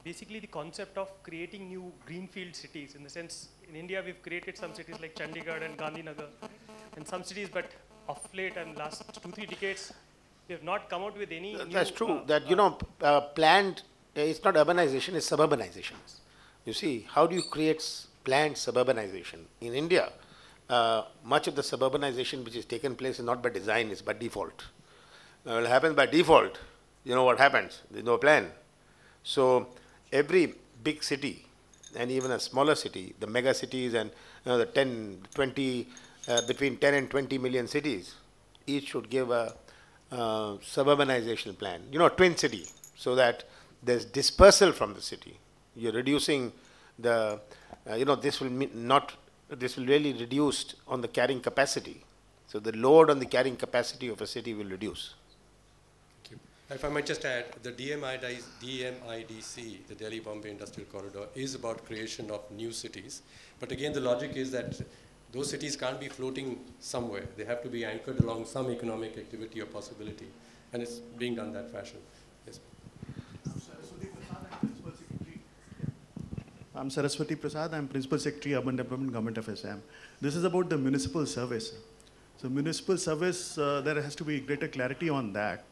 basically the concept of creating new greenfield cities. In the sense, in India we've created some cities like Chandigarh and Gandhinagar and some cities, but of late and last 2-3 decades, we have not come out with any That's new, true. Planned, it's not urbanization, it's suburbanization. You see, how do you create planned suburbanization? In India, much of the suburbanization which has taken place is not by design, it's by default. Now, it happens by default. You know what happens? There's no plan. So every big city and even a smaller city, the mega cities and the 10, 20, between 10 and 20 million cities, each should give a suburbanization plan. Twin city, so that there's dispersal from the city. You're reducing the, this will really reduce on the carrying capacity. So the load on the carrying capacity of a city will reduce. If I might just add, the DMIDC, the Delhi Bombay Industrial Corridor, is about creation of new cities. But again, the logic is that those cities can't be floating somewhere. They have to be anchored along some economic activity or possibility. And it's being done that fashion. Yes. I'm Saraswati Prasad. I'm Principal Secretary, Urban Development, Government of Assam. This is about the municipal service. So municipal service, there has to be greater clarity on that.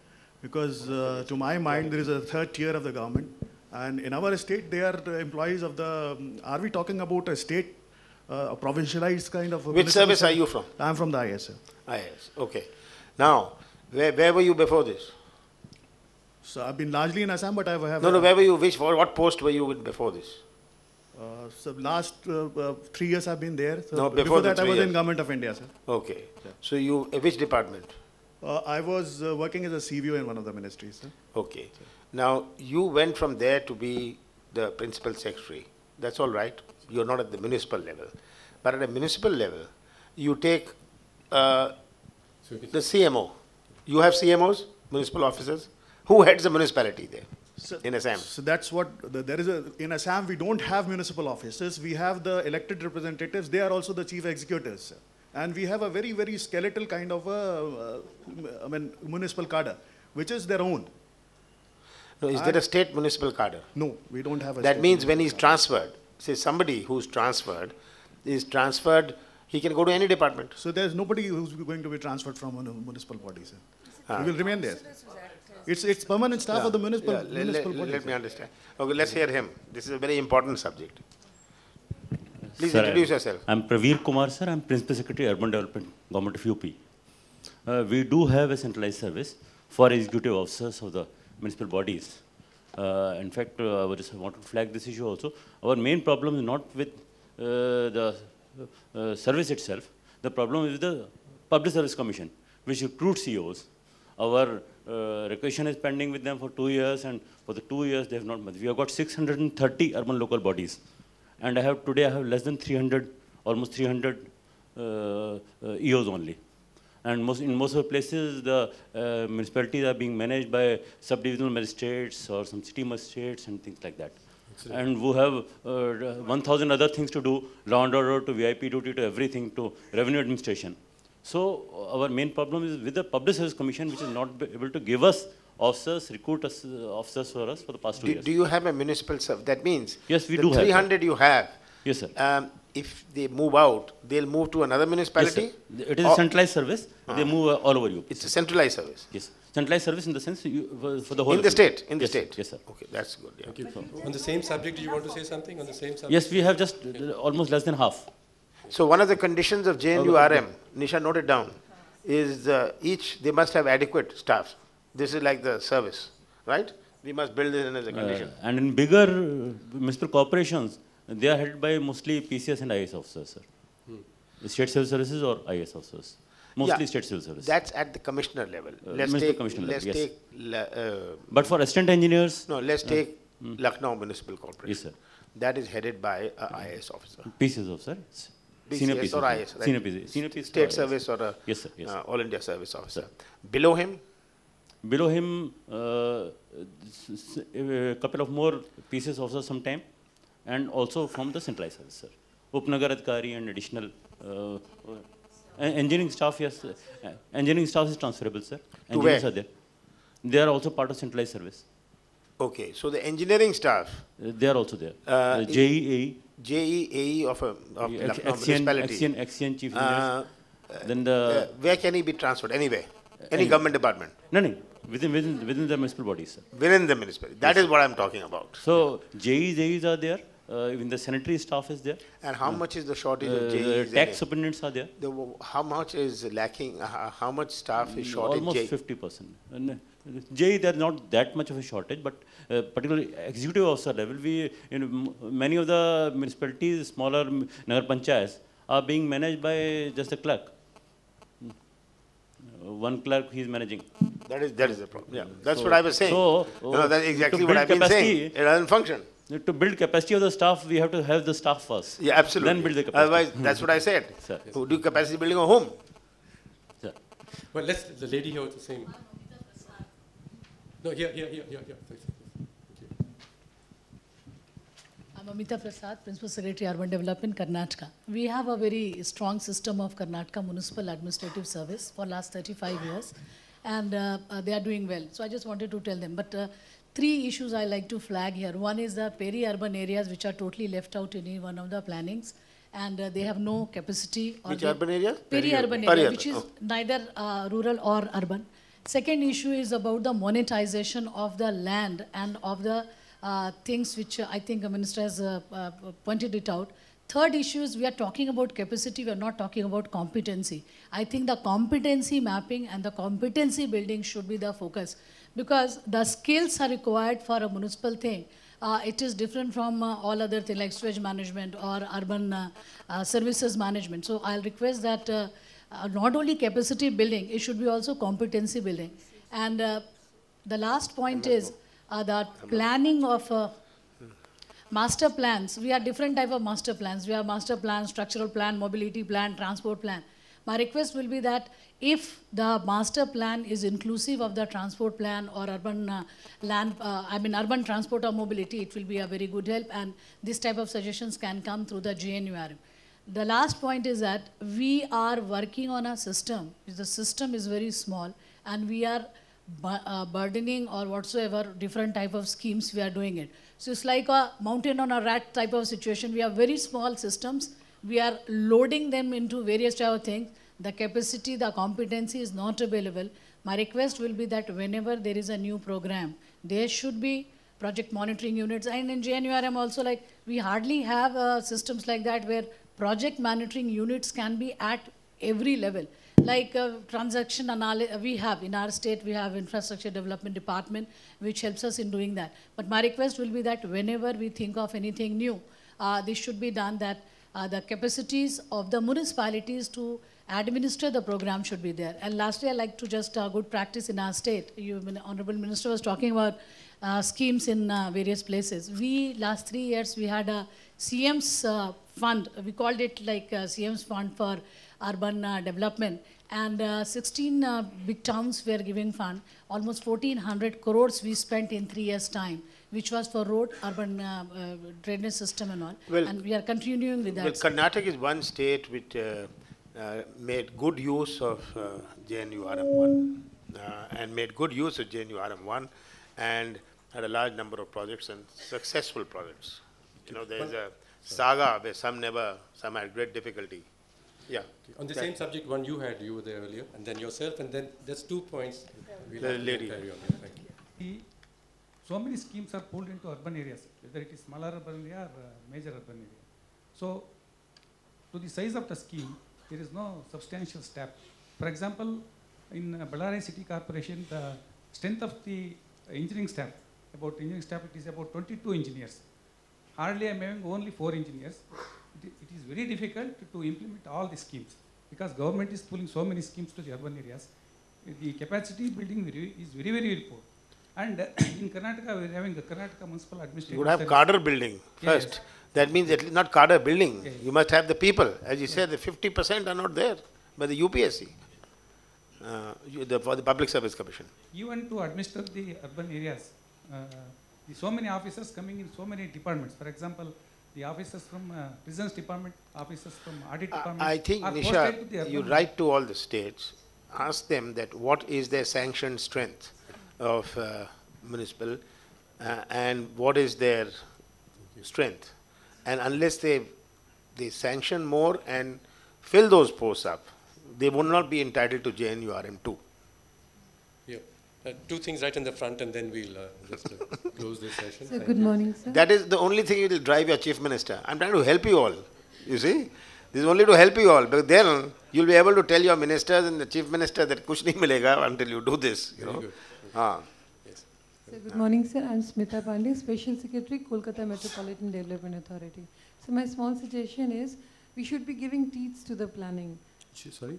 Because to my mind, there is a third tier of the government. And in our state, they are employees of the, are we talking about a state, a provincialized kind of? Which service are you from? I'm from the IS. IS, okay. Now, where were you before this? So I've been largely in Assam, but I have... No, where were you, what post were you with before this? So last 3 years I've been there. So no, before that I was in Government of India, sir. Okay. Yeah. So you, which department? I was working as a CVO in one of the ministries, sir. Okay. Now, you went from there to be the principal secretary. That's all right. You're not at the municipal level. But at a municipal level, you take the CMO. You have CMOs, municipal officers. Who heads the municipality there in Assam? So that's what, in Assam we don't have municipal officers. We have the elected representatives. They are also the chief executives, sir. And we have a very, very skeletal kind of municipal cadre, which is their own. No, is there a state municipal cadre? No, we don't have a That means when he's transferred, say somebody who's transferred, he can go to any department. So there's nobody who's going to be transferred from a municipal body, sir. He will remain there. It's permanent staff of the municipal body. Let me understand. Okay, let's hear him. This is a very important subject. Please introduce yourself. I'm Praveer Kumar, sir. I'm Principal Secretary, Urban Development, Government of UP. We do have a centralized service for executive officers of the municipal bodies. In fact, I just want to flag this issue also. Our main problem is not with the service itself. The problem is the Public Service Commission, which recruits CEOs. Our requisition is pending with them for 2 years, and for the 2 years they have not. We have got 630 urban local bodies. And today I have less than 300, almost 300 EOs only. And in most of the places, the municipalities are being managed by subdivisional magistrates or some city magistrates and things like that. And we have 1,000 other things to do, law and order to VIP duty to everything to revenue administration. So our main problem is with the Public Service Commission, which is not able to give us officers, recruit officers for us for the past 2 years. Do you have a municipal service? That means yes, we the do have 300 you have. Yes, sir. If they move out, they'll move to another municipality? Yes, it is a centralized service. They move all over you. It's a centralized service? Yes. Centralized service in the sense for the whole. In the state? In the yes, state? Yes, sir. Okay, that's good. Yeah. Thank you. On the same subject, do you want to say something on the same subject? Yes, we have just almost less than half. So one of the conditions of JNURM, Nisha, note it down, is they must have adequate staff. This is like the service, right? We must build this in as a condition. And in bigger municipal corporations, they are headed by mostly PCS and IAS officers, sir. State civil services or IAS officers. Mostly state civil services. That's at the commissioner level. Let's take but for assistant engineers? No, let's take Lucknow Municipal Corporation. Yes, sir. That is headed by an IAS officer. PCS officer? Senior PCS or IAS, right? Senior PCS. Senior PCS State service or a yes, sir. Yes, All India service officer. Sir. Below him? Below him, a couple of more PCS officers sometime, and also from the centralized service, sir. Upnagar Adhikari and additional engineering staff, yes. Engineering staff is transferable, sir. Engineers are there. They are also part of centralized service. Okay, so the engineering staff. They are also there. JEAE. JEAE of Lucknow municipality. Axian chief engineers. Then the. Where can he be transferred? Anywhere? Any government department? No. Within the municipal bodies, sir. Within the municipality. That is what I'm talking about. So JEAs are there. Even the sanitary staff is there. And how much is the shortage of JEs? Tax superintendents are there. How much is lacking? How much staff is short? Almost 50%. JE, there's not that much of a shortage, but particularly executive officer level, many of the municipalities, smaller Nagar Panchayats, are being managed by just a clerk. One clerk he is managing. That is the problem. Yeah, that's what I was saying. So, that's exactly what I've been saying. It doesn't function. To build capacity of the staff, we have to have the staff first. Yeah, absolutely. Then build the capacity. Otherwise, that's what I said. Sir. Who do capacity building at home? Sir. Well, the lady here was the same. No, here. Thank you. I'm Amita Prasad, Principal Secretary, Urban Development, Karnataka. We have a very strong system of Karnataka Municipal Administrative Service for last 35 years, and they are doing well. So I just wanted to tell them. But 3 issues I like to flag here. One is the peri-urban areas, which are totally left out in one of the plannings, and they have no capacity. Which urban area? Peri-urban area, which is neither rural or urban. Second issue is about the monetization of the land and of the things which I think the Minister has pointed it out. Third issue is we are talking about capacity, we are not talking about competency. I think the competency mapping and the competency building should be the focus, because the skills are required for a municipal thing. It is different from all other things like sewage management or urban services management. So I'll request that not only capacity building, it should be also competency building. And the last point is the planning of master plans. We have different type of master plans. We have master plan, structural plan, mobility plan, transport plan. My request will be that if the master plan is inclusive of the transport plan or urban urban transport or mobility, it will be a very good help, and this type of suggestions can come through the JNURM. The last point is that we are working on a system. The system is very small, and we are burdening or whatsoever different type of schemes we are doing it. So it's like a mountain on a rat type of situation. We have very small systems. We are loading them into various type of things. The capacity, the competency is not available. My request will be that whenever there is a new program, there should be project monitoring units. And in JNURM also, like, we hardly have systems like that where project monitoring units can be at every level. Like transaction analysis, we have in our state, we have infrastructure development department, which helps us in doing that. But my request will be that whenever we think of anything new, this should be done, that the capacities of the municipalities to administer the program should be there. And lastly, I'd like to just good practice in our state. Honorable Minister was talking about schemes in various places. We, last 3 years, we had a CM's fund. We called it like CM's fund for urban development. And 16 big towns were giving fund. Almost 1,400 crores we spent in 3 years' time, which was for road, urban drainage system and all. Well, and we are continuing with that. Well, Karnataka is one state which made good use of JNURM 1. and made good use of JNURM1 and had a large number of projects and successful projects. You know, there's a saga where some had great difficulty. Yeah. Okay. On the same subject, one you were there earlier, and then yourself, and then there's 2 points. The lady. Carry on. Yeah, thank you. So many schemes are pulled into urban areas, whether it is smaller urban area or major urban area. So, to the size of the scheme, there is no substantial step. For example, in Ballari City Corporation, the strength of the engineering staff, it is about 22 engineers. Hardly I am having only 4 engineers. It is very difficult to implement all the schemes because government is pulling so many schemes to the urban areas. The capacity building is very, very poor. And in Karnataka, we are having the Karnataka Municipal Administration. You would have cadre building first. Yes. That means at least not cadre building. Yes. You must have the people. As you said, the 50% are not there by the UPSC, for the Public Service Commission. Even to administer the urban areas, so many officers coming in so many departments. For example, the officers from prisons department, officers from audit department. I think, are Nisha, posted to the urban you write to all the states, ask them that what is their sanctioned strength of municipal and what is their strength. And unless they sanction more and fill those posts up, they will not be entitled to JNURM2. Yeah. 2 things right in the front, and then we'll just close this session. Sir, good morning, sir. That is the only thing that will drive your chief minister. I'm trying to help you all. You see? This is only to help you all. But then you'll be able to tell your ministers and the chief minister that kuch nahi milega until you do this. You know? Good. Yes. Sir, good morning, sir. I'm Smita Pandey, Special Secretary, Kolkata Metropolitan Development Authority. So my small suggestion is we should be giving teeth to the planning. Sorry?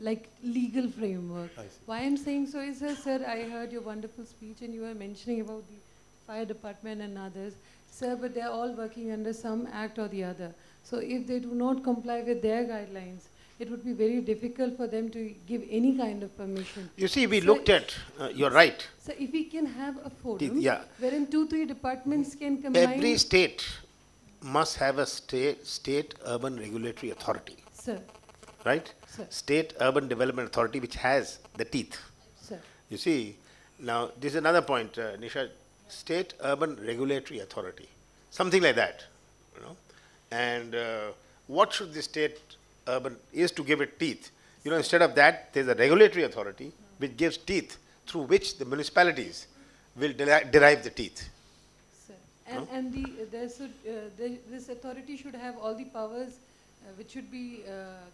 Like legal framework. I see. Why I'm saying so is, sir, I heard your wonderful speech and you were mentioning about the fire department and others. Sir, but they're all working under some act or the other. So if they do not comply with their guidelines, it would be very difficult for them to give any kind of permission. You see, we looked at, you're right. So if we can have a forum Yeah. wherein 2-3 departments can combine. Every state must have a state urban regulatory authority. Sir. Right? Sir. State urban development authority which has the teeth. Sir. You see, now this is another point, Nisha, state urban regulatory authority, something like that, you know. And what should the state urban is to give it teeth? You know, instead of that, there's a regulatory authority which gives teeth through which the municipalities will derive the teeth. Sir. And this authority should have all the powers which should be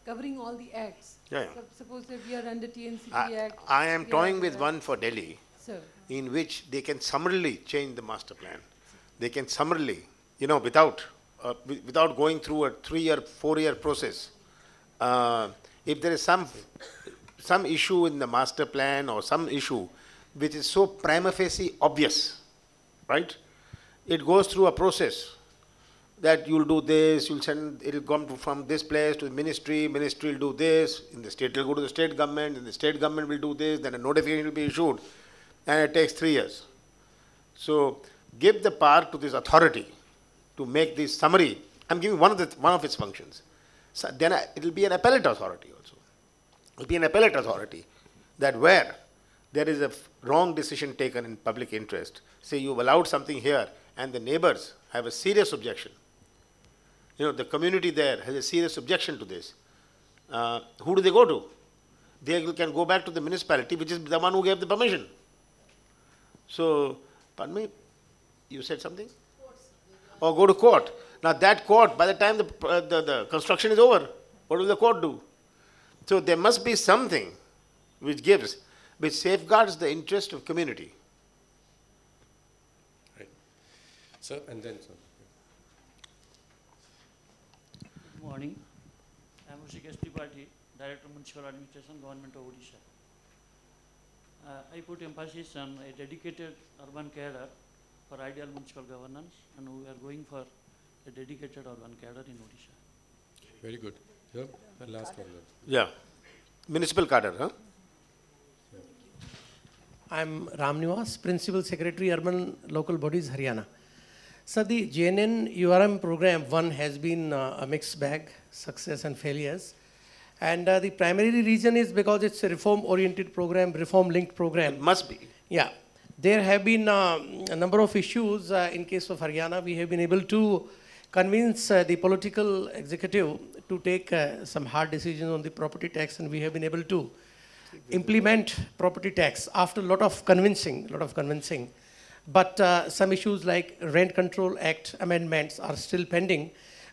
covering all the acts. Yeah, yeah. Suppose that we are under TNCP Act. I am toying with one for Delhi, Sir. in which they can summarily change the master plan. They can summarily, you know, without going through a 3 or 4-year process. If there is some issue in the master plan or some issue which is so prima facie obvious, right? It goes through a process that you'll do this, it'll come from this place to the ministry will do this, in the state, it'll go to the state government, and the state government will do this, then a notification will be issued, and it takes 3 years. So, give the power to this authority to make this summary. I'm giving one of its functions. So then it will be an appellate authority also. It will be an appellate authority that where there is a wrong decision taken in public interest, say you've allowed something here and the neighbors have a serious objection. You know, the community there has a serious objection to this. Who do they go to? They can go back to the municipality, which is the one who gave the permission. So, pardon me, you said something? Or go to court. Now that court, by the time the construction is over, what will the court do? So there must be something which safeguards the interest of community. Right. Sir, and then sir. Good morning. I am Ushikesh Tripathi, Director of Municipal Administration, Government of Odisha. I put emphasis on a dedicated urban cadre for ideal municipal governance, and we are going for a dedicated urban cadre in Odisha. Very good. Sir, the last one. Yeah. Municipal cadre, huh? I am Ram Niwas, Principal Secretary, Urban Local Bodies, Haryana. So the JNN URM program 1 has been a mixed bag, success and failures. And the primary reason is because it's a reform-oriented program, reform-linked program. It must be. Yeah. There have been a number of issues. In case of Haryana, we have been able to convince the political executive to take some hard decisions on the property tax, and we have been able to implement property tax after a lot of convincing. But some issues like Rent Control Act amendments are still pending.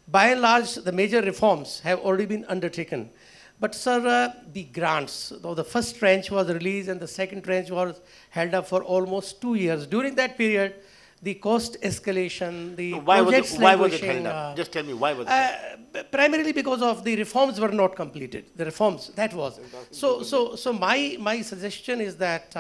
By and large, the major reforms have already been undertaken. But sir, the grants, though the first tranche was released and the second tranche was held up for almost 2 years. During that period, the cost escalation, the projects why was it held up? Just tell me, why was it? Primarily because of the reforms were not completed. The reforms, that was. So my suggestion is that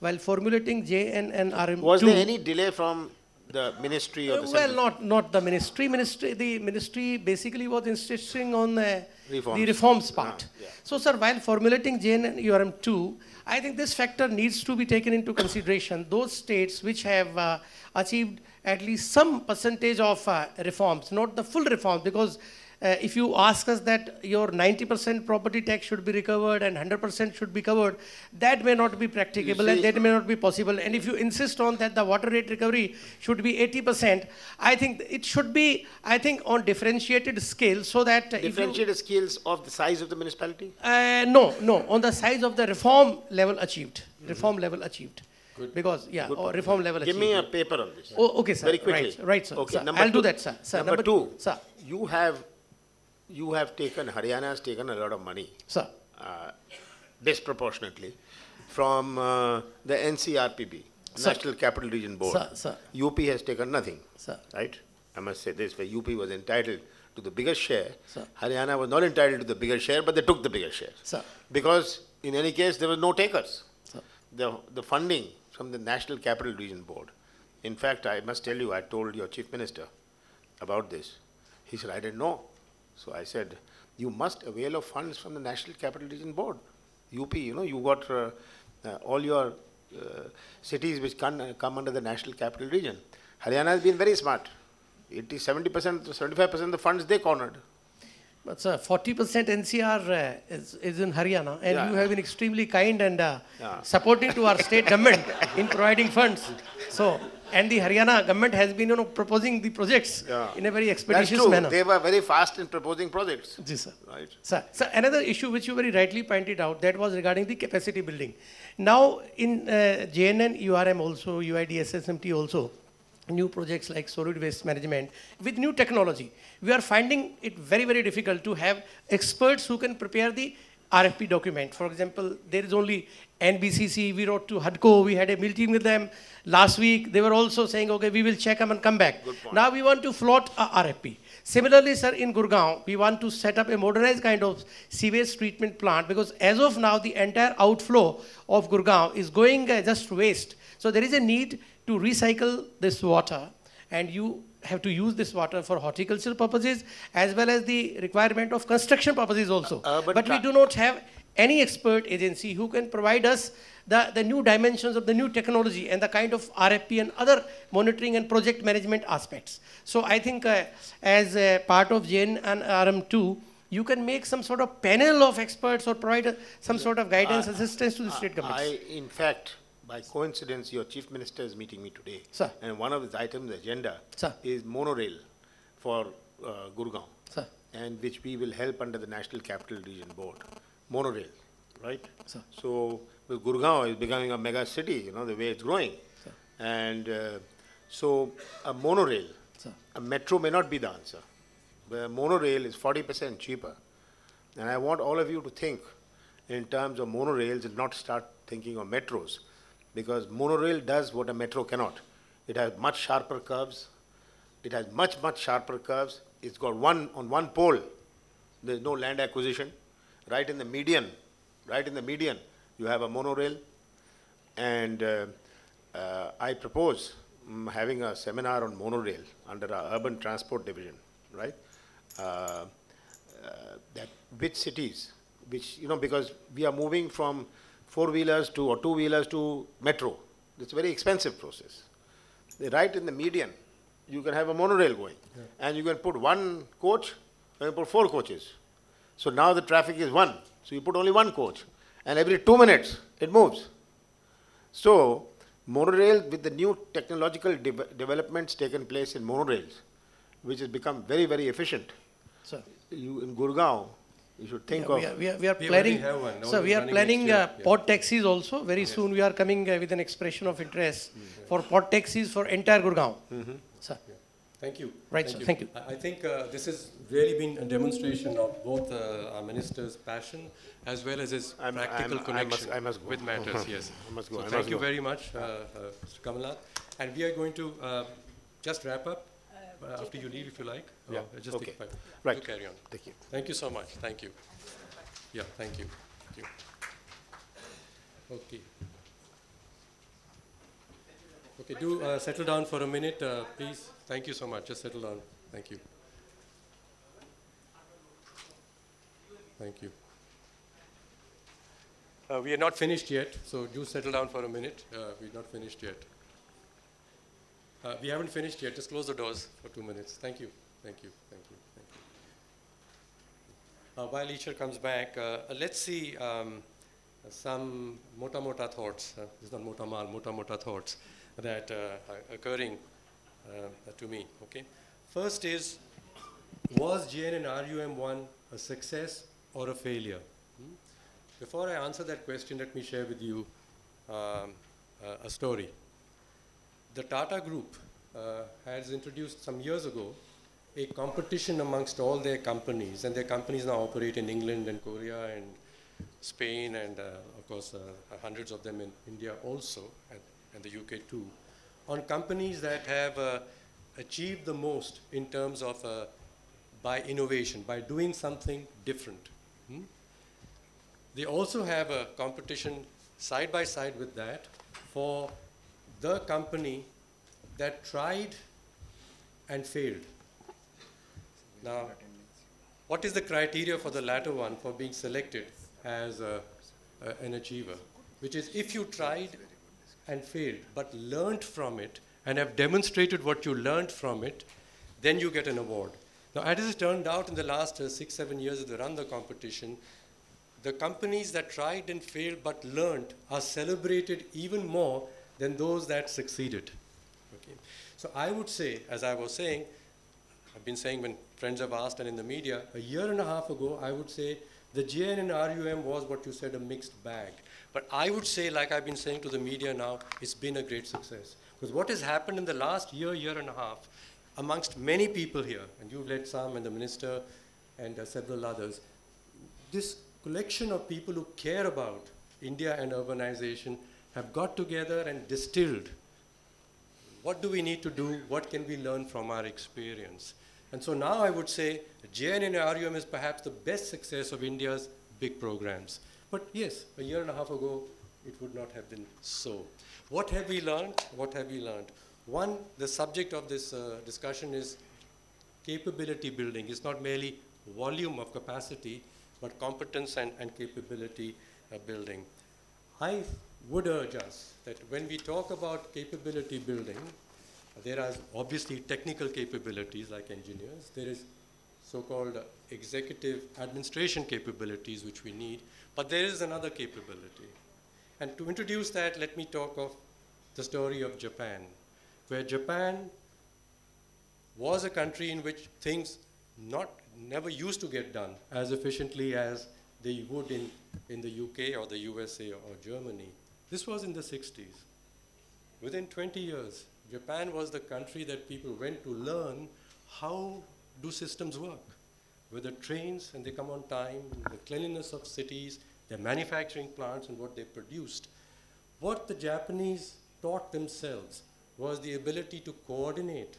while formulating JNNRM2... Was there any delay from the ministry or the well, not the ministry. The ministry basically was insisting on the reforms part. Yeah. So, sir, while formulating JNNRM2, I think this factor needs to be taken into consideration. Those states which have achieved at least some percentage of reforms, not the full reforms, because if you ask us that your 90% property tax should be recovered and 100% should be covered, that may not be practicable and that may not be possible. And if you insist on that the water rate recovery should be 80%, I think it should be, on differentiated scale so that... Differentiated scales of the size of the municipality? No, on the size of the reform level achieved. Reform level achieved. Good. Because, yeah, or reform level achieved. Give me a paper on this. Oh, okay, sir. Very quickly. Right, sir. Okay, sir. I'll do that, sir. Number two, sir. You have taken, Haryana has taken a lot of money, sir, disproportionately, from the NCRPB, sir. National Capital Region Board. Sir. UP has taken nothing, sir. Right? I must say this, where UP was entitled to the biggest share, sir. Haryana was not entitled to the biggest share, but they took the biggest share. Sir. Because in any case, there were no takers. Sir. The funding from the National Capital Region Board. In fact, I must tell you, I told your Chief Minister about this. He said, I didn't know. So I said, you must avail of funds from the National Capital Region Board. UP, you got all your cities which come under the National Capital Region. Haryana has been very smart. 70%, 75% of the funds they cornered. But sir, 40% NCR is in Haryana, and you have been extremely kind and supporting to our state government in providing funds. So, and the Haryana government has been proposing the projects in a very expeditious manner. They were very fast in proposing projects. Yes, sir. Right. Sir, another issue which you very rightly pointed out, that was regarding the capacity building. Now, in JNN, URM also, UIDSSMT also, new projects like solid waste management, with new technology, we are finding it very, very difficult to have experts who can prepare the RFP document. For example, there is only NBCC, we wrote to HUDCO, we had a meeting with them last week. They were also saying, okay, we will check them and come back. Now we want to float a RFP. Similarly, sir, in Gurgaon, we want to set up a modernized kind of sewage treatment plant, because as of now, the entire outflow of Gurgaon is going just waste. So there is a need to recycle this water, and you have to use this water for horticultural purposes as well as the requirement of construction purposes also. But we do not have any expert agency who can provide us the new dimensions of the new technology and the kind of RFP and other monitoring and project management aspects. So I think as a part of JNNRM2, you can make some sort of panel of experts or provide some sort of guidance, assistance to the state governments. In fact, by coincidence, your Chief Minister is meeting me today. Sir. And one of his items on the agenda Sir. is monorail for Gurgaon. Sir. And which we will help under the National Capital Region Board. Monorail, right? Sir. So Gurgaon is becoming a mega city, the way it's growing. Sir. And so a monorail, Sir. a metro may not be the answer. But a monorail is 40% cheaper. And I want all of you to think in terms of monorails and not start thinking of metros. Because monorail does what a metro cannot. It has much sharper curves. It has much, much sharper curves. It's got on one pole. There's no land acquisition. Right in the median, you have a monorail. And I propose having a seminar on monorail under our urban transport division, right? That which cities, because we are moving from four-wheelers or two-wheelers to metro. It's a very expensive process. Right in the median, you can have a monorail going. And you can put one coach, and you put 4 coaches. So now the traffic is 1. So you put only 1 coach. And every 2 minutes, it moves. So, monorail with the new technological developments taken place in monorails, which has become very, very efficient. Sir. You in Gurgaon, you should think of. We are planning. So we are planning pod taxis also. Very soon we are coming with an expression of interest for pod taxis for entire Gurgaon. Sir. Thank you. Right, sir. Thank you. I think this has really been a demonstration of both our minister's passion as well as his practical connection with matters. Yes. I must go. So thank you very much, Mr. Kamala. And we are going to just wrap up after you leave, if you like. Yeah. Just okay. take 5 minutes. Right. You carry on. Thank you. Thank you so much. Thank you. Yeah. Thank you. Thank you. Okay. Okay, do settle down for a minute, please. Thank you so much. Just settle down. Thank you. Thank you. We are not finished yet, so do settle down for a minute. We're not finished yet. We haven't finished yet. Just close the doors for 2 minutes. Thank you. Thank you. Thank you. Thank you. While Ishar comes back, let's see some mota thoughts. This is not mota thoughts that are occurring to me. Okay. First is, was JNN RUM1 a success or a failure? Before I answer that question, let me share with you a story. The Tata Group has introduced some years ago a competition amongst all their companies, and their companies now operate in England and Korea and Spain and of course hundreds of them in India also, and the UK too, on companies that have achieved the most in terms of by innovation, by doing something different. They also have a competition side by side with that for the company that tried and failed. Now, what is the criteria for the latter one for being selected as an achiever? Which is, if you tried and failed but learned from it and have demonstrated what you learned from it, then you get an award. Now, as it turned out in the last 6-7 years as they run the competition, the companies that tried and failed but learned are celebrated even more than those that succeeded. Okay. So I would say, as I was saying, I've been saying when friends have asked and in the media, a year and a half ago, I would say the JNN RUM was what you said, a mixed bag. But I would say, like I've been saying to the media now, it's been a great success. Because what has happened in the last year and a half, amongst many people here, and you've led some, and the minister, and several others, this collection of people who care about India and urbanization have got together and distilled. What do we need to do? What can we learn from our experience? And so now I would say JNN RUM is perhaps the best success of India's big programs. But yes, a year and a half ago, it would not have been so. What have we learned? What have we learned? One, the subject of this discussion is capability building. It's not merely volume of capacity, but competence and capability building. I would urge us that when we talk about capability building, there are obviously technical capabilities like engineers. There is so-called executive administration capabilities which we need, but there is another capability. And to introduce that, let me talk of the story of Japan, where Japan was a country in which things never used to get done as efficiently as they would in the UK or the USA or Germany. This was in the 60s. Within 20 years, Japan was the country that people went to learn how do systems work. With the trains, and they come on time, the cleanliness of cities, their manufacturing plants and what they produced. What the Japanese taught themselves was the ability to coordinate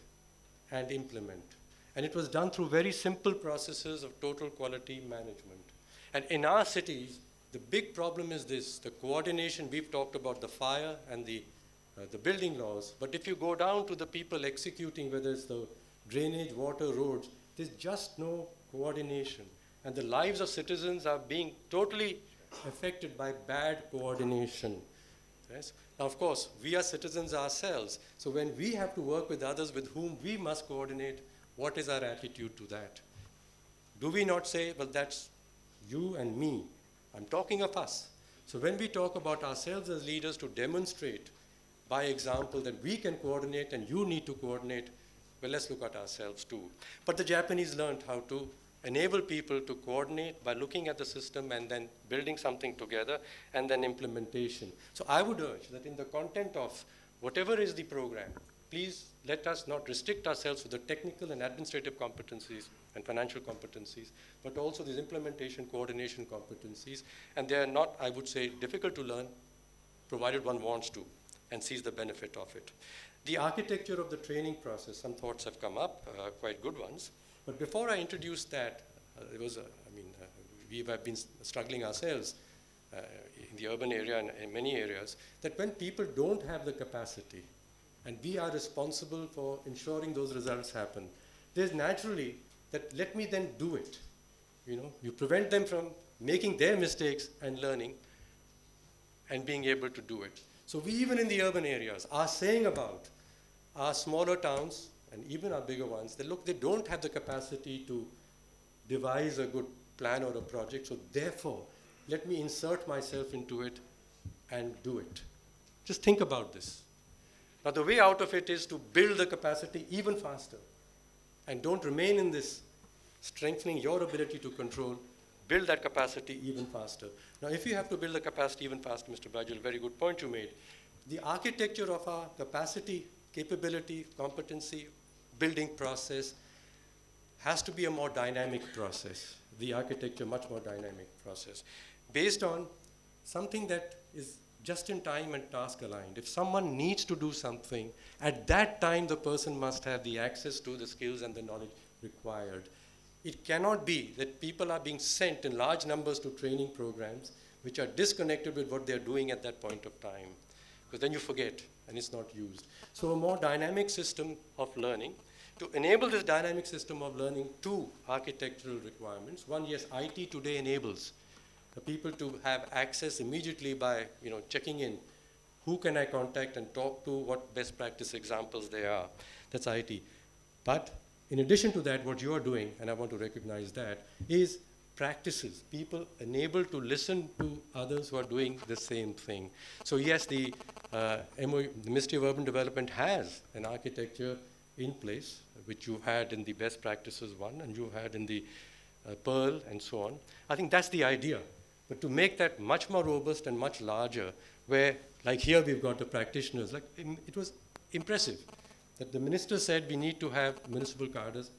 and implement. And it was done through very simple processes of total quality management. And in our cities, the big problem is this, the coordination. We've talked about the fire and the building laws, but if you go down to the people executing, whether it's the drainage, water, roads, there's just no coordination. And the lives of citizens are being totally affected by bad coordination. Yes? Now, of course, we are citizens ourselves, so when we have to work with others with whom we must coordinate, what is our attitude to that? Do we not say, well, that's you and me. I'm talking of us. So when we talk about ourselves as leaders to demonstrate by example that we can coordinate and you need to coordinate, well, let's look at ourselves too. But the Japanese learned how to enable people to coordinate by looking at the system and then building something together and then implementation. So I would urge that in the content of whatever is the program, please let us not restrict ourselves to the technical and administrative competencies and financial competencies, but also these implementation, coordination competencies. And they are not, I would say, difficult to learn, provided one wants to and sees the benefit of it. The architecture of the training process, some thoughts have come up, quite good ones. But before I introduce that, we have been struggling ourselves in the urban area and in many areas, that when people don't have the capacity, and we are responsible for ensuring those results happen, there's naturally that let me then do it. You prevent them from making their mistakes and learning and being able to do it. So we, even in the urban areas, are saying about our smaller towns and even our bigger ones, that look, they don't have the capacity to devise a good plan or a project, so therefore, let me insert myself into it and do it. Just think about this. Now, the way out of it is to build the capacity even faster. And don't remain in this strengthening your ability to control, build that capacity even faster. Now, if you have to build the capacity even faster, Mr. Bajal, very good point you made. The architecture of our capacity, capability, competency, building process has to be a more dynamic process. The architecture, much more dynamic process, based on something that is just in time and task aligned. If someone needs to do something, at that time the person must have the access to the skills and the knowledge required. It cannot be that people are being sent in large numbers to training programs which are disconnected with what they're doing at that point of time, because then you forget and it's not used. So a more dynamic system of learning. To enable this dynamic system of learning, two architectural requirements. One, yes, IT today enables the people to have access immediately by checking in. Who can I contact and talk to, what best practice examples there are. That's IT. But in addition to that, what you are doing, and I want to recognize that, is practices. People enabled to listen to others who are doing the same thing. So yes, the Ministry of Urban Development has an architecture in place, which you had in the best practices one, and you had in the Pearl, and so on. I think that's the idea. But to make that much more robust and much larger, where, like here we've got the practitioners, it was impressive that the minister said we need to have municipal cadres,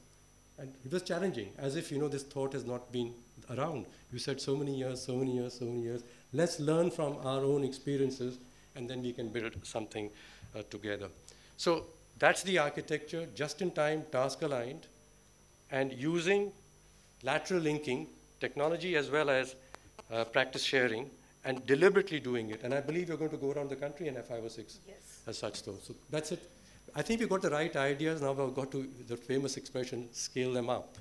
and it was challenging, as if, this thought has not been around. You said so many years, so many years, so many years. Let's learn from our own experiences, and then we can build something together. So that's the architecture, just in time, task aligned, and using lateral linking, technology as well as practice sharing, and deliberately doing it. And I believe you're going to go around the country and have 5 or 6 as such though. So that's it. I think we've got the right ideas. Now we've got to the famous expression, scale them up.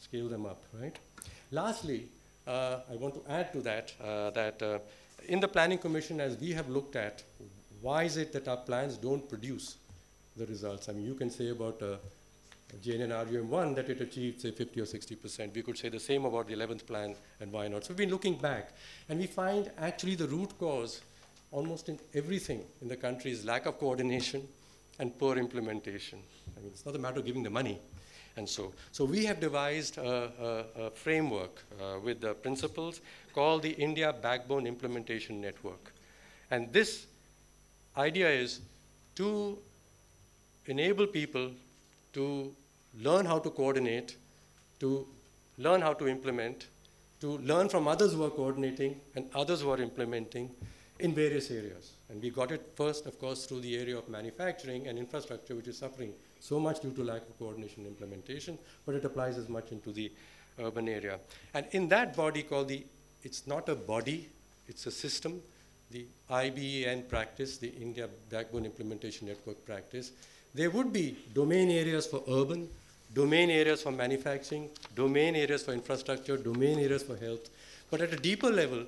Scale them up, right? Lastly, I want to add to that, in the Planning Commission, as we have looked at, why is it that our plans don't produce the results? I mean, you can say about JNN RUM1 that it achieved, say, 50 or 60%. We could say the same about the 11th plan, and why not? So we've been looking back, and we find actually the root cause almost in everything in the country is lack of coordination and poor implementation. I mean, it's not a matter of giving the money. And so we have devised a framework with the principles called the India Backbone Implementation Network. And this idea is to enable people to learn how to coordinate, to learn how to implement, to learn from others who are coordinating and others who are implementing in various areas. And we got it first, of course, through the area of manufacturing and infrastructure, which is suffering so much due to lack of coordination and implementation, but it applies as much into the urban area. And in that body called it's not a body, it's a system, the IBEN practice, the India Backbone Implementation Network practice, there would be domain areas for urban, domain areas for manufacturing, domain areas for infrastructure, domain areas for health. But at a deeper level,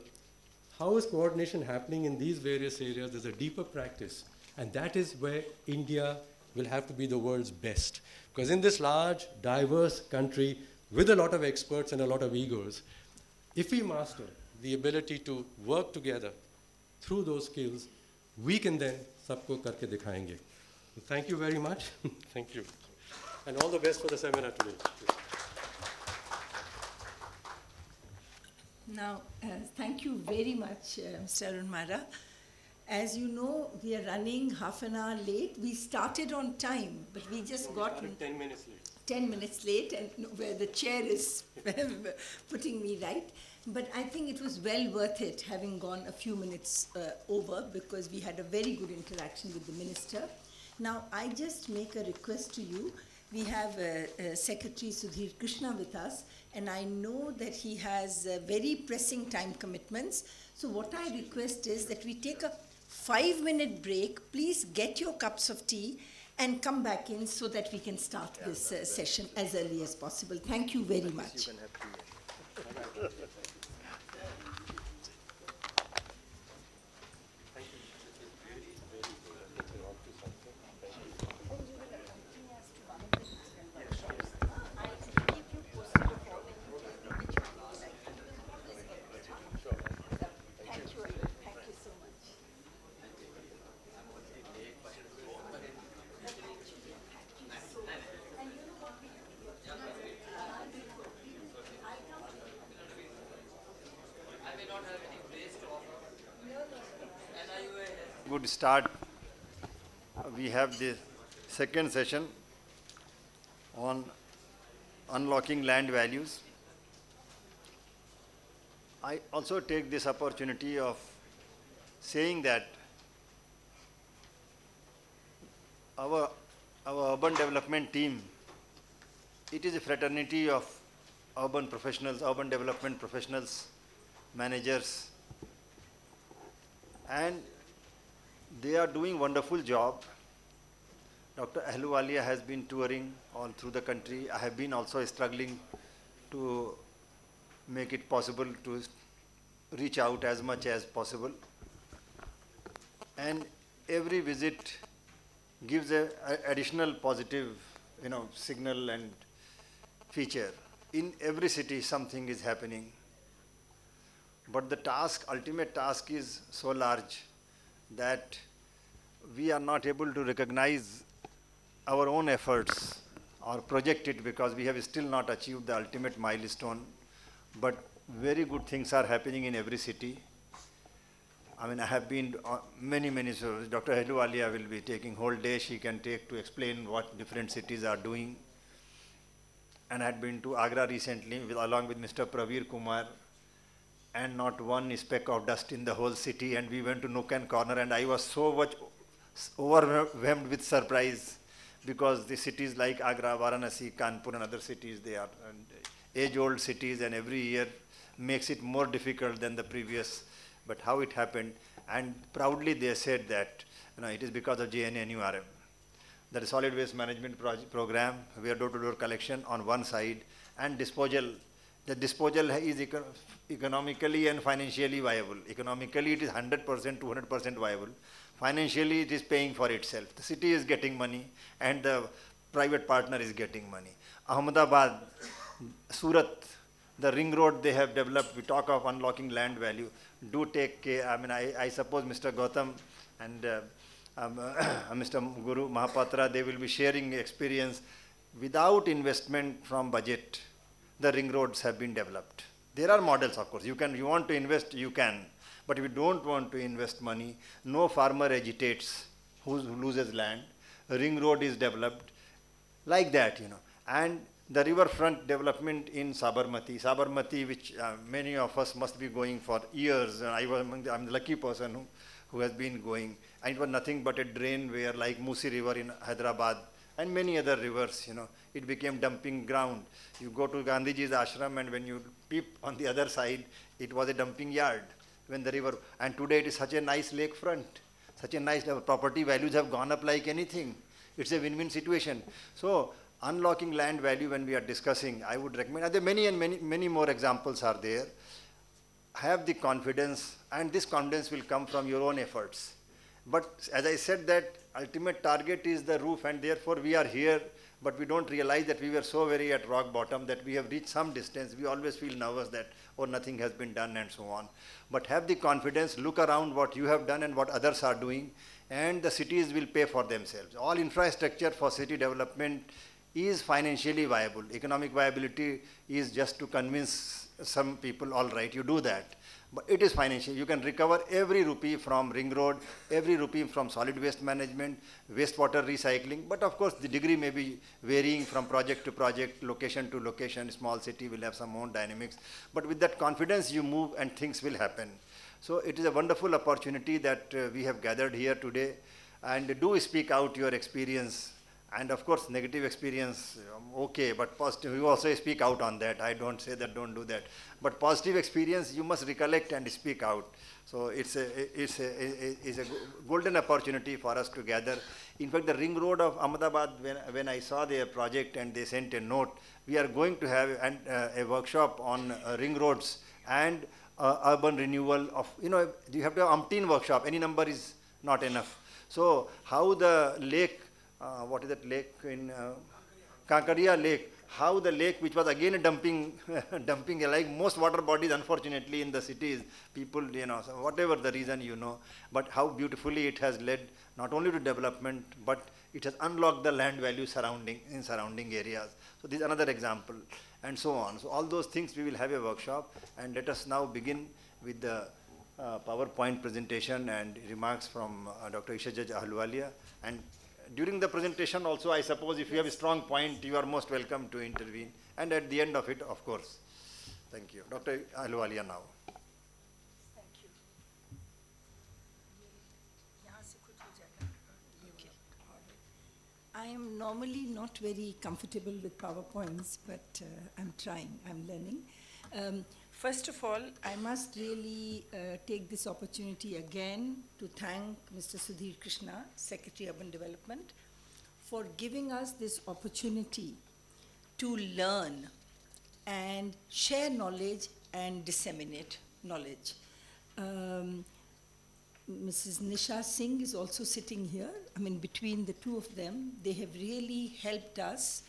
how is coordination happening in these various areas? There's a deeper practice. And that is where India will have to be the world's best. Because in this large, diverse country, with a lot of experts and a lot of egos, if we master the ability to work together through those skills, we can then sabko karke dikhayenge. So thank you very much. Thank you. And all the best for the seminar today. Now, thank you very much, Mr. Arunmara. As you know, we are running half an hour late. We started on time, but we just got 10 minutes late. 10 minutes late, and where the chair is putting me right. But I think it was well worth it, having gone a few minutes over, because we had a very good interaction with the minister. Now, I just make a request to you. We have Secretary Sudhir Krishna with us, and I know that he has very pressing time commitments. So what I request is that we take a 5-minute break. Please get your cups of tea and come back in so that we can start this session as early as possible. Thank you very much. Good start. We have the second session on unlocking land values. I also take this opportunity of saying that our urban development team, it is a fraternity of urban professionals, urban development professionals, managers, and they are doing wonderful job. Dr. Ahluwalia has been touring all through the country. I have been also struggling to make it possible to reach out as much as possible. And every visit gives a additional positive, signal and feature. In every city, something is happening. But the task, ultimate task is so large that we are not able to recognize our own efforts or project it because we have still not achieved the ultimate milestone. But very good things are happening in every city. I mean, I have been many, so Dr. Ahluwalia will be taking whole day she can take to explain what different cities are doing. And I had been to Agra recently along with Mr. Praveer Kumar, and not one speck of dust in the whole city, and we went to nook and corner, and I was so much overwhelmed with surprise because the cities like Agra, Varanasi, Kanpur and other cities, they are age-old cities, and every year makes it more difficult than the previous. But how it happened, and proudly they said that it is because of JNNURM. That is solid waste management program, where door-to-door collection on one side and disposal. The disposal is economically and financially viable. Economically, it is 100%, 200% viable. Financially, it is paying for itself. The city is getting money, and the private partner is getting money. Ahmedabad, Surat, the ring road they have developed, we talk of unlocking land value. Do take care. I mean, I suppose Mr. Gautam and Mr. Guru Mahapatra, they will be sharing experience. Without investment from budget, the ring roads have been developed. There are models, of course. You want to invest, you can. But if you don't want to invest money, no farmer agitates who loses land. A ring road is developed like that, And the riverfront development in Sabarmati, which many of us must be going for years. I'm the lucky person who has been going. And it was nothing but a drain where, like Musi River in Hyderabad, and many other rivers, it became dumping ground. You go to Gandhiji's ashram, and when you peep on the other side, it was a dumping yard when the river, and today it is such a nice lakefront, such a nice, property values have gone up like anything. It's a win-win situation. So, unlocking land value when we are discussing, I would recommend, there are many more examples are there. Have the confidence, and this confidence will come from your own efforts. But as I said, that ultimate target is the roof, and therefore we are here but we don't realize that we were so very at rock bottom that we have reached some distance. We always feel nervous that, oh, nothing has been done and so on. But have the confidence, look around what you have done and what others are doing, and the cities will pay for themselves. All infrastructure for city development is financially viable. Economic viability is just to convince some people, all right, you do that. But it is financial. You can recover every rupee from ring road, every rupee from solid waste management, wastewater recycling. But of course, the degree may be varying from project to project, location to location. Small city will have some own dynamics. But with that confidence, you move and things will happen. So it is a wonderful opportunity that we have gathered here today. And do speak out your experience. And of course, negative experience, okay, but positive, you also speak out on that. I don't say that, don't do that. But positive experience, you must recollect and speak out. So it's a golden opportunity for us to gather. In fact, the ring road of Ahmedabad, when I saw their project and they sent a note, we are going to have a workshop on ring roads and urban renewal of, you have to have umpteen workshop. Any number is not enough. So how the lake, what is that lake in Kankaria Lake, how the lake, which was again a dumping like most water bodies, unfortunately, in the cities, people, so whatever the reason, but how beautifully it has led not only to development, but it has unlocked the land value in surrounding areas. So this is another example, and so on. So all those things we will have a workshop, and let us now begin with the PowerPoint presentation and remarks from Dr. Ishajaj Ahluwalia. And during the presentation also, I suppose if you have a strong point, you are most welcome to intervene. And at the end of it, of course. Thank you. Dr. Ahluwalia now. Thank you. Okay. I am normally not very comfortable with PowerPoints, but I'm trying, I'm learning. First of all, I must really take this opportunity again to thank Mr. Sudhir Krishna, Secretary Urban Development, for giving us this opportunity to learn and share knowledge and disseminate knowledge. Mrs. Nisha Singh is also sitting here. I mean, between the two of them, they have really helped us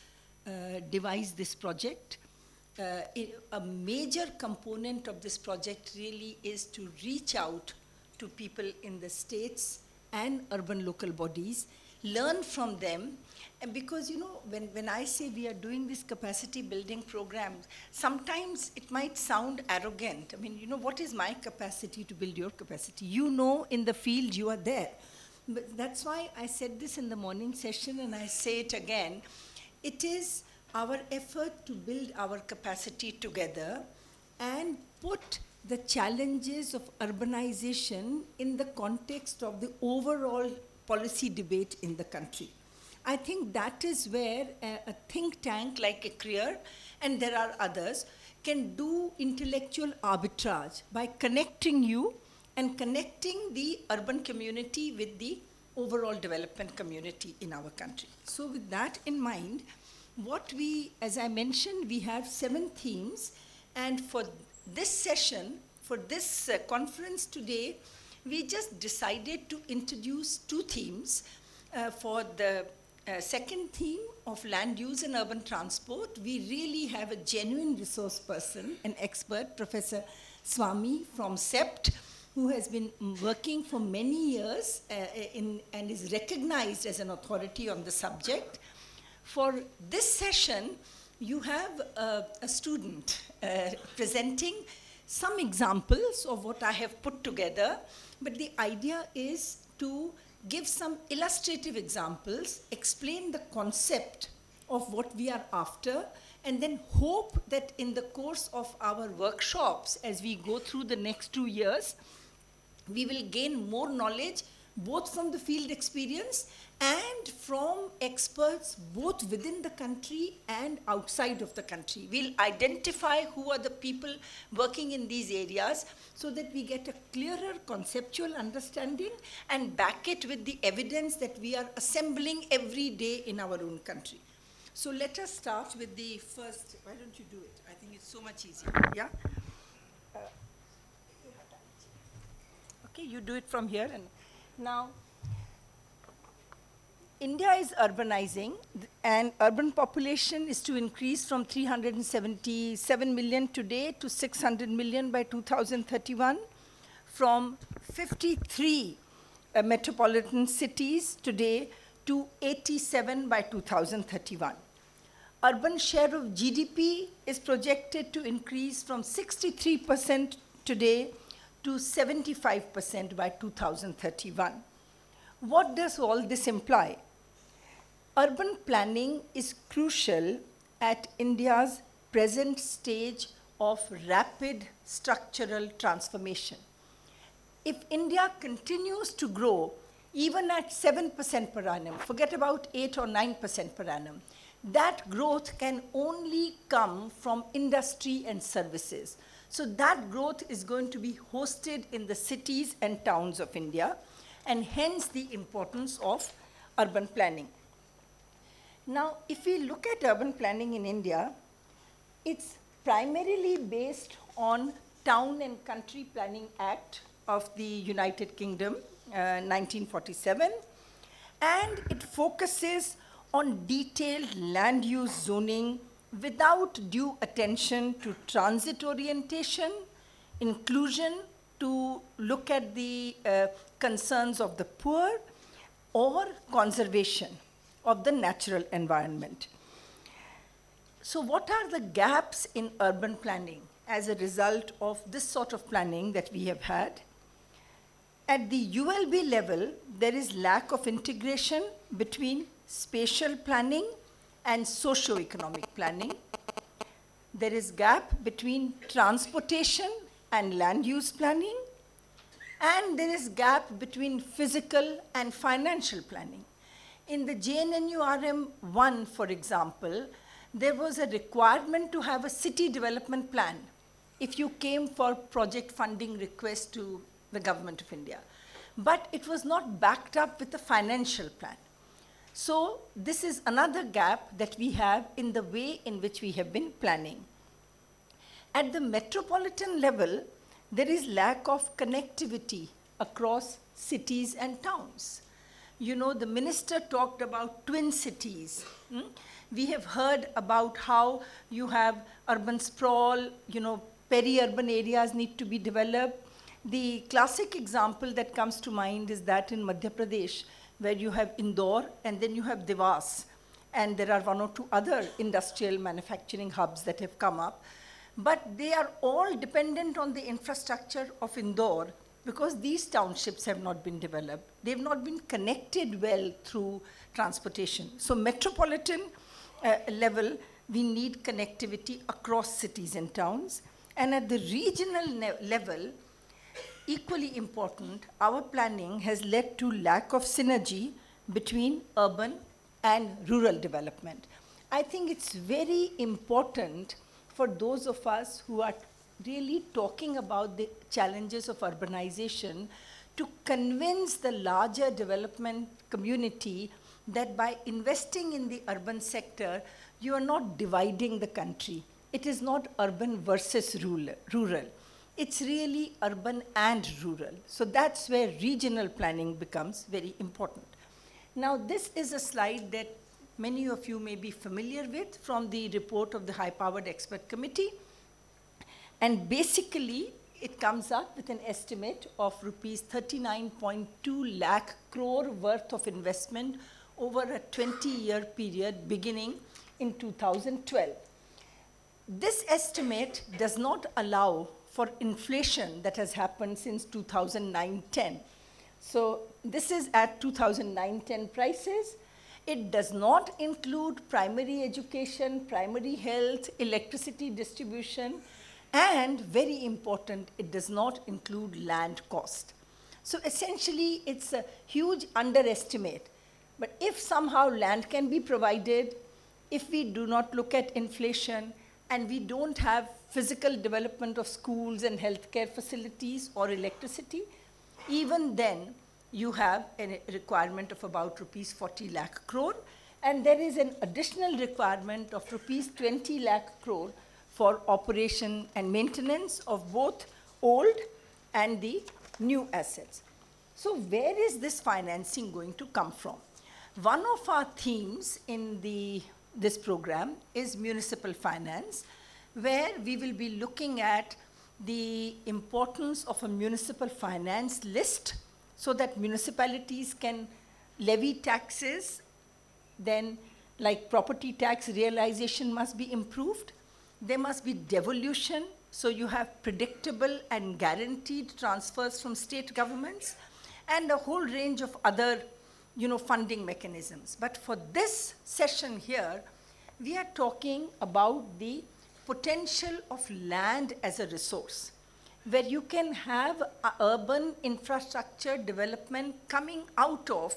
devise this project. A major component of this project really is to reach out to people in the states and urban local bodies, learn from them, and because when I say we are doing this capacity building program, sometimes it might sound arrogant. I mean, what is my capacity to build your capacity? In the field you are there. But that's why I said this in the morning session, and I say it again. It is our effort to build our capacity together and put the challenges of urbanization in the context of the overall policy debate in the country. I think that is where a think tank like ICRIER, and there are others, can do intellectual arbitrage by connecting you and connecting the urban community with the overall development community in our country. So with that in mind, as I mentioned, we have 7 themes, and for this session, for this conference today, we just decided to introduce 2 themes. For the second theme of land use and urban transport, we really have a genuine resource person, an expert, Professor Swami from CEPT, who has been working for many years and is recognized as an authority on the subject. For this session, you have a student presenting some examples of what I have put together, but the idea is to give some illustrative examples, explain the concept of what we are after, and then hope that in the course of our workshops, as we go through the next 2 years, we will gain more knowledge, both from the field experience and from experts both within the country and outside of the country. We'll identify who are the people working in these areas so that we get a clearer conceptual understanding and back it with the evidence that we are assembling every day in our own country. So let us start with the first. Why don't you do it? I think it's so much easier. Yeah? Okay, you do it from here. And now, India is urbanizing, and urban population is to increase from 377 million today to 600 million by 2031, from 53 metropolitan cities today to 87 by 2031. Urban share of GDP is projected to increase from 63% today to 75% by 2031. What does all this imply? Urban planning is crucial at India's present stage of rapid structural transformation. If India continues to grow even at 7% per annum, forget about 8 or 9% per annum, that growth can only come from industry and services. So that growth is going to be hosted in the cities and towns of India, and hence the importance of urban planning. Now, if we look at urban planning in India, it's primarily based on Town and Country Planning Act of the United Kingdom, 1947, and it focuses on detailed land use zoning without due attention to transit orientation, inclusion, to look at the concerns of the poor, or conservation of the natural environment. So what are the gaps in urban planning as a result of this sort of planning that we have had? At the ULB level, there is lack of integration between spatial planning and socio-economic planning. There is gap between transportation and land use planning, and there is gap between physical and financial planning. In the JNNURM1, for example, there was a requirement to have a city development plan if you came for project funding request to the Government of India. But it was not backed up with a financial plan. So this is another gap that we have in the way in which we have been planning. At the metropolitan level, there is lack of connectivity across cities and towns. You know, the minister talked about twin cities. We have heard about how you have urban sprawl, you know, peri-urban areas need to be developed. The classic example that comes to mind is that in Madhya Pradesh, where you have Indore and then you have Devas, and there are one or two other industrial manufacturing hubs that have come up. But they are all dependent on the infrastructure of Indore because these townships have not been developed. They've not been connected well through transportation. So metropolitan level, we need connectivity across cities and towns. And at the regional level, equally important, our planning has led to lack of synergy between urban and rural development. I think it's very important for those of us who are really talking about the challenges of urbanization to convince the larger development community that by investing in the urban sector, you are not dividing the country. It is not urban versus rural. It's really urban and rural. So that's where regional planning becomes very important. Now, this is a slide that many of you may be familiar with from the report of the High-Powered Expert Committee. And basically, it comes up with an estimate of rupees 39.2 lakh crore worth of investment over a 20-year period beginning in 2012. This estimate does not allow for inflation that has happened since 2009-10. So this is at 2009-10 prices. It does not include primary education, primary health, electricity distribution, and very important, it does not include land cost. So essentially, it's a huge underestimate. But if somehow land can be provided, if we do not look at inflation, and we don't have physical development of schools and healthcare facilities or electricity, even then you have a requirement of about rupees 40 lakh crore, and there is an additional requirement of rupees 20 lakh crore for operation and maintenance of both old and the new assets. So where is this financing going to come from? One of our themes in this program is municipal finance, where we will be looking at the importance of a municipal finance list so that municipalities can levy taxes. Then, like property tax realization must be improved. There must be devolution, so you have predictable and guaranteed transfers from state governments, and a whole range of other funding mechanisms. But for this session here, we are talking about the potential of land as a resource, where you can have urban infrastructure development coming out of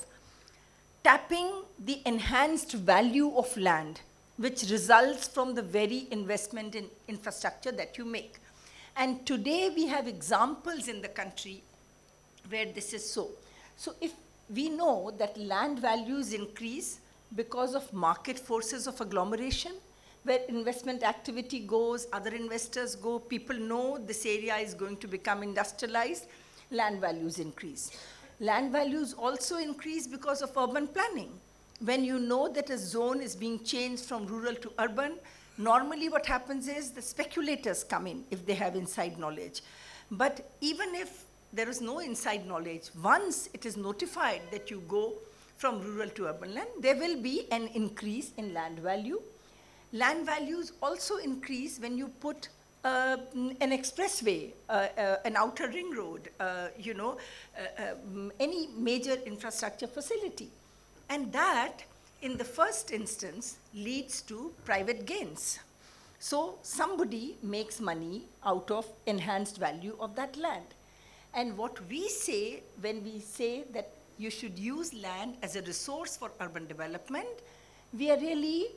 tapping the enhanced value of land, which results from the very investment in infrastructure that you make. And today we have examples in the country where this is so. So if we know that land values increase because of market forces of agglomeration, where investment activity goes, other investors go, people know this area is going to become industrialized, land values increase. Land values also increase because of urban planning. When you know that a zone is being changed from rural to urban, normally what happens is the speculators come in if they have inside knowledge. But even if there is no inside knowledge, once it is notified that you go from rural to urban land, there will be an increase in land value. Land values also increase when you put an expressway, an outer ring road, any major infrastructure facility. And that, in the first instance, leads to private gains. So somebody makes money out of enhanced value of that land. And what we say when we say that you should use land as a resource for urban development, we are really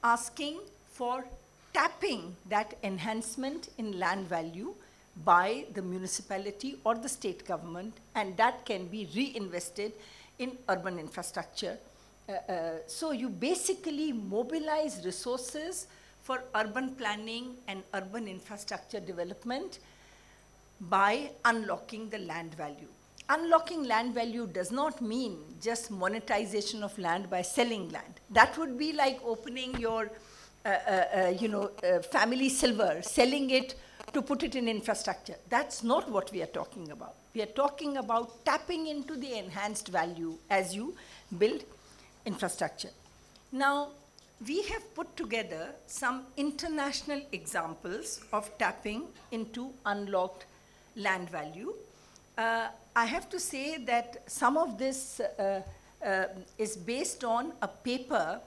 asking for tapping that enhancement in land value by the municipality or the state government, and that can be reinvested in urban infrastructure. So you basically mobilize resources for urban planning and urban infrastructure development by unlocking the land value. Unlocking land value does not mean just monetization of land by selling land. That would be like opening your family silver, selling it to put it in infrastructure. That's not what we are talking about. We are talking about tapping into the enhanced value as you build infrastructure. Now, we have put together some international examples of tapping into unlocked land value. I have to say that some of this is based on a paper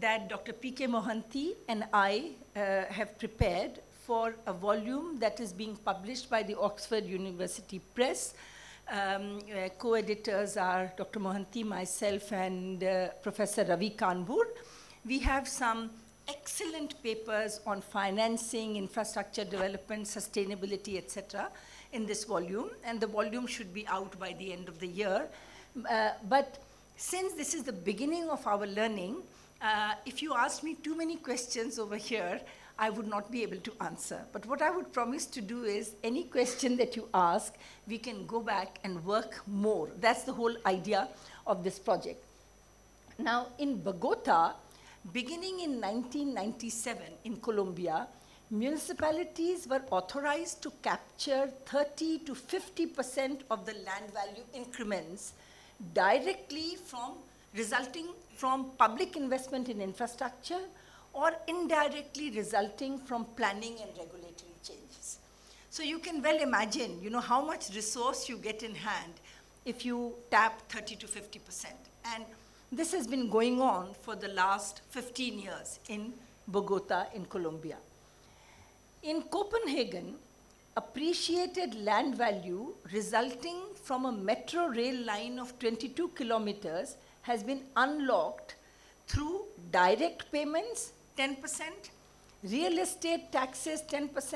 that Dr. P.K. Mohanty and I have prepared for a volume that is being published by the Oxford University Press. Co-editors are Dr. Mohanty, myself, and Professor Ravi Kanbur. We have some excellent papers on financing, infrastructure development, sustainability, etc. in this volume, and the volume should be out by the end of the year. But since this is the beginning of our learning, if you ask me too many questions over here, I would not be able to answer. But what I would promise to do is any question that you ask, we can go back and work more. That's the whole idea of this project. Now, in Bogota, beginning in 1997 in Colombia, municipalities were authorized to capture 30 to 50% of the land value increments directly resulting from public investment in infrastructure or indirectly resulting from planning and regulatory changes. So you can well imagine, how much resource you get in hand if you tap 30 to 50%. And this has been going on for the last 15 years in Bogota in Colombia. In Copenhagen, appreciated land value resulting from a metro rail line of 22 kilometers has been unlocked through direct payments, 10%, real estate taxes, 10%,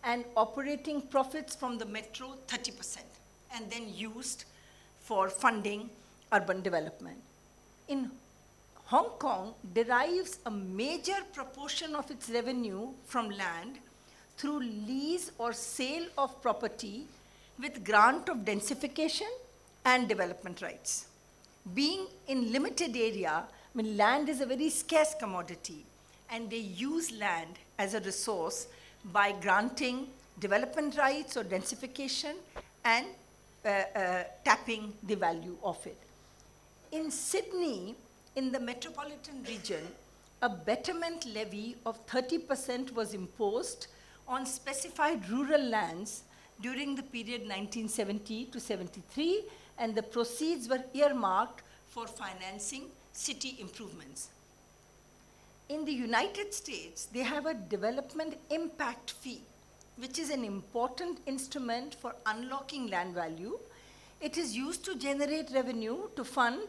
and operating profits from the metro, 30%, and then used for funding urban development. In Hong Kong derives a major proportion of its revenue from land through lease or sale of property with grant of densification and development rights. being in limited area, I mean, land is a very scarce commodity, and they use land as a resource by granting development rights or densification and tapping the value of it. In Sydney, in the metropolitan region, a betterment levy of 30% was imposed on specified rural lands during the period 1970 to 73, and the proceeds were earmarked for financing city improvements. In the United States, they have a development impact fee, which is an important instrument for unlocking land value. It is used to generate revenue to fund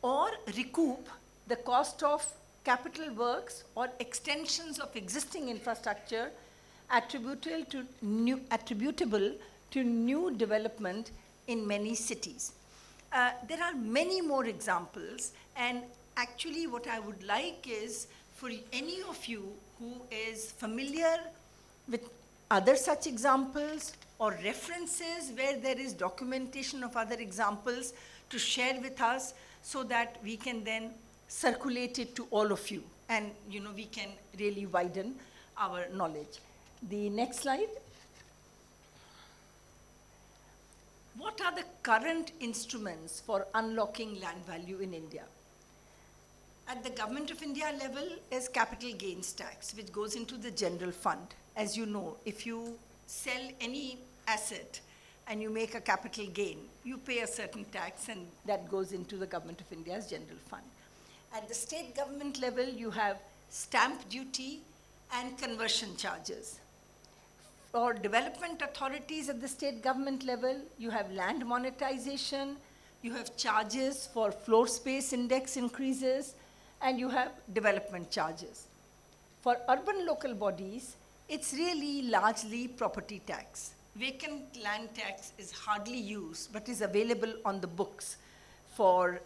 or recoup the cost of capital works or extensions of existing infrastructure attributable to new development in many cities. There are many more examples, and actually what I would like is for any of you who is familiar with other such examples or references where there is documentation of other examples to share with us, so that we can then circulate it to all of you, and we can really widen our knowledge. The next slide. What are the current instruments for unlocking land value in India? At the Government of India level is capital gains tax, which goes into the general fund. As you know, if you sell any asset and you make a capital gain, you pay a certain tax, and that goes into the Government of India's general fund. At the state government level, you have stamp duty and conversion charges. For development authorities at the state government level, you have land monetization, you have charges for floor space index increases, and you have development charges. For urban local bodies, it's really largely property tax. Vacant land tax is hardly used, but is available on the books for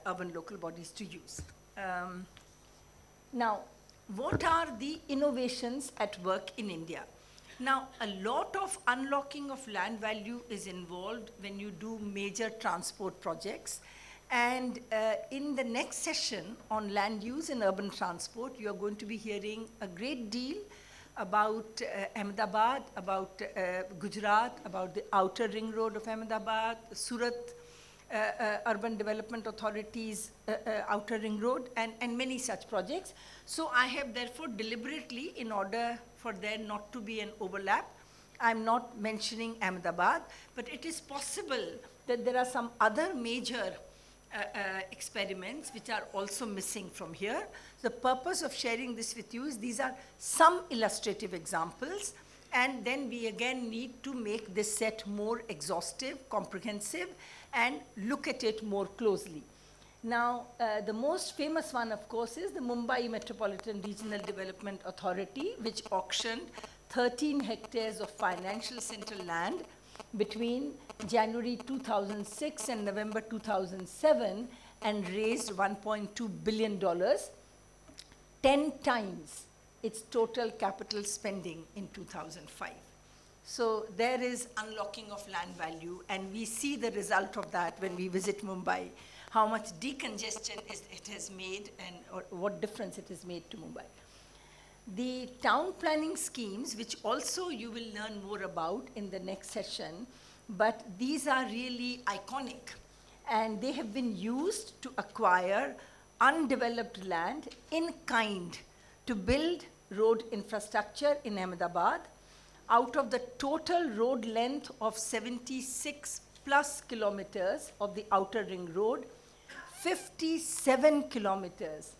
urban local bodies to use. Now, what are the innovations at work in India? Now, a lot of unlocking of land value is involved when you do major transport projects. And in the next session on land use and urban transport, you are going to be hearing a great deal about Ahmedabad, about Gujarat, about the outer ring road of Ahmedabad, Surat Urban Development Authority's outer ring road, and many such projects. So I have therefore deliberately, in order for there not to be an overlap, I'm not mentioning Ahmedabad, but it is possible that there are some other major experiments which are also missing from here. The purpose of sharing this with you is these are some illustrative examples, and then we again need to make this set more exhaustive, comprehensive, and look at it more closely. Now, the most famous one, of course, is the Mumbai Metropolitan Regional Development Authority, which auctioned 13 hectares of financial center land between January 2006 and November 2007 and raised $1.2 billion, 10 times its total capital spending in 2005. So there is unlocking of land value, and we see the result of that when we visit Mumbai, how much decongestion it has made and or what difference it has made to Mumbai. The town planning schemes, which also you will learn more about in the next session, but these are really iconic, and they have been used to acquire undeveloped land in kind to build road infrastructure in Ahmedabad. Out of the total road length of 76 plus kilometers of the outer ring road, 57 kilometers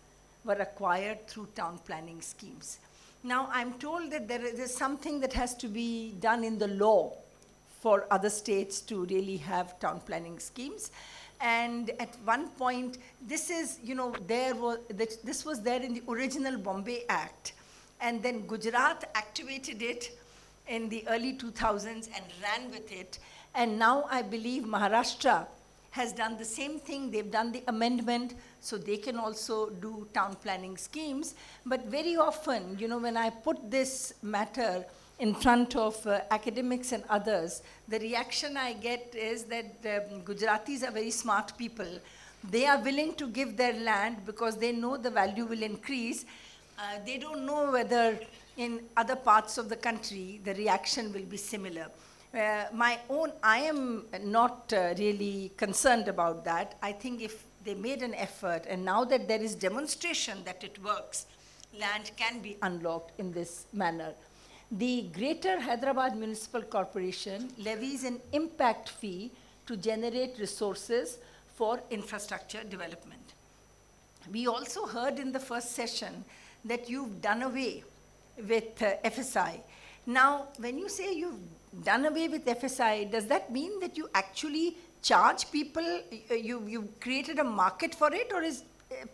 were acquired through town planning schemes. Now, I'm told that there is something that has to be done in the law for other states to really have town planning schemes. And at one point, this is, this was there in the original Bombay Act. And then Gujarat activated it in the early 2000s and ran with it. And now I believe Maharashtra has done the same thing. They've done the amendment, so they can also do town planning schemes. But very often, when I put this matter in front of academics and others, the reaction I get is that Gujaratis are very smart people. They are willing to give their land because they know the value will increase. They don't know whether in other parts of the country the reaction will be similar. I am not really concerned about that. I think if they made an effort, and now that there is demonstration that it works, land can be unlocked in this manner. The Greater Hyderabad Municipal Corporation levies an impact fee to generate resources for infrastructure development. We also heard in the first session that you've done away with FSI. Now, when you say you've done away with FSI, does that mean that you actually charge people, you created a market for it, or is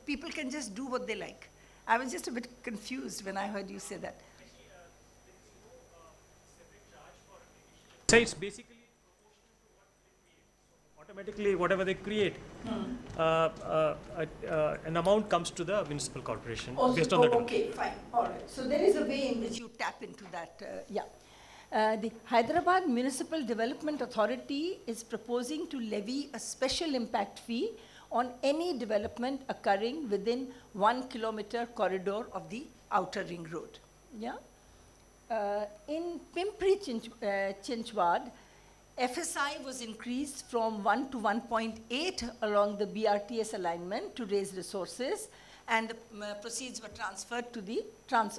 people can just do what they like? I was just a bit confused when I heard you say that. So it's basically automatically whatever they create, an amount comes to the municipal corporation based on the okay, fine, all right. So there is a way in which you tap into that, the Hyderabad Municipal Development Authority is proposing to levy a special impact fee on any development occurring within 1 kilometer corridor of the outer ring road. Yeah? In Pimpri Chinchwad, FSI was increased from 1 to 1.8 along the BRTS alignment to raise resources, and the proceeds were transferred to the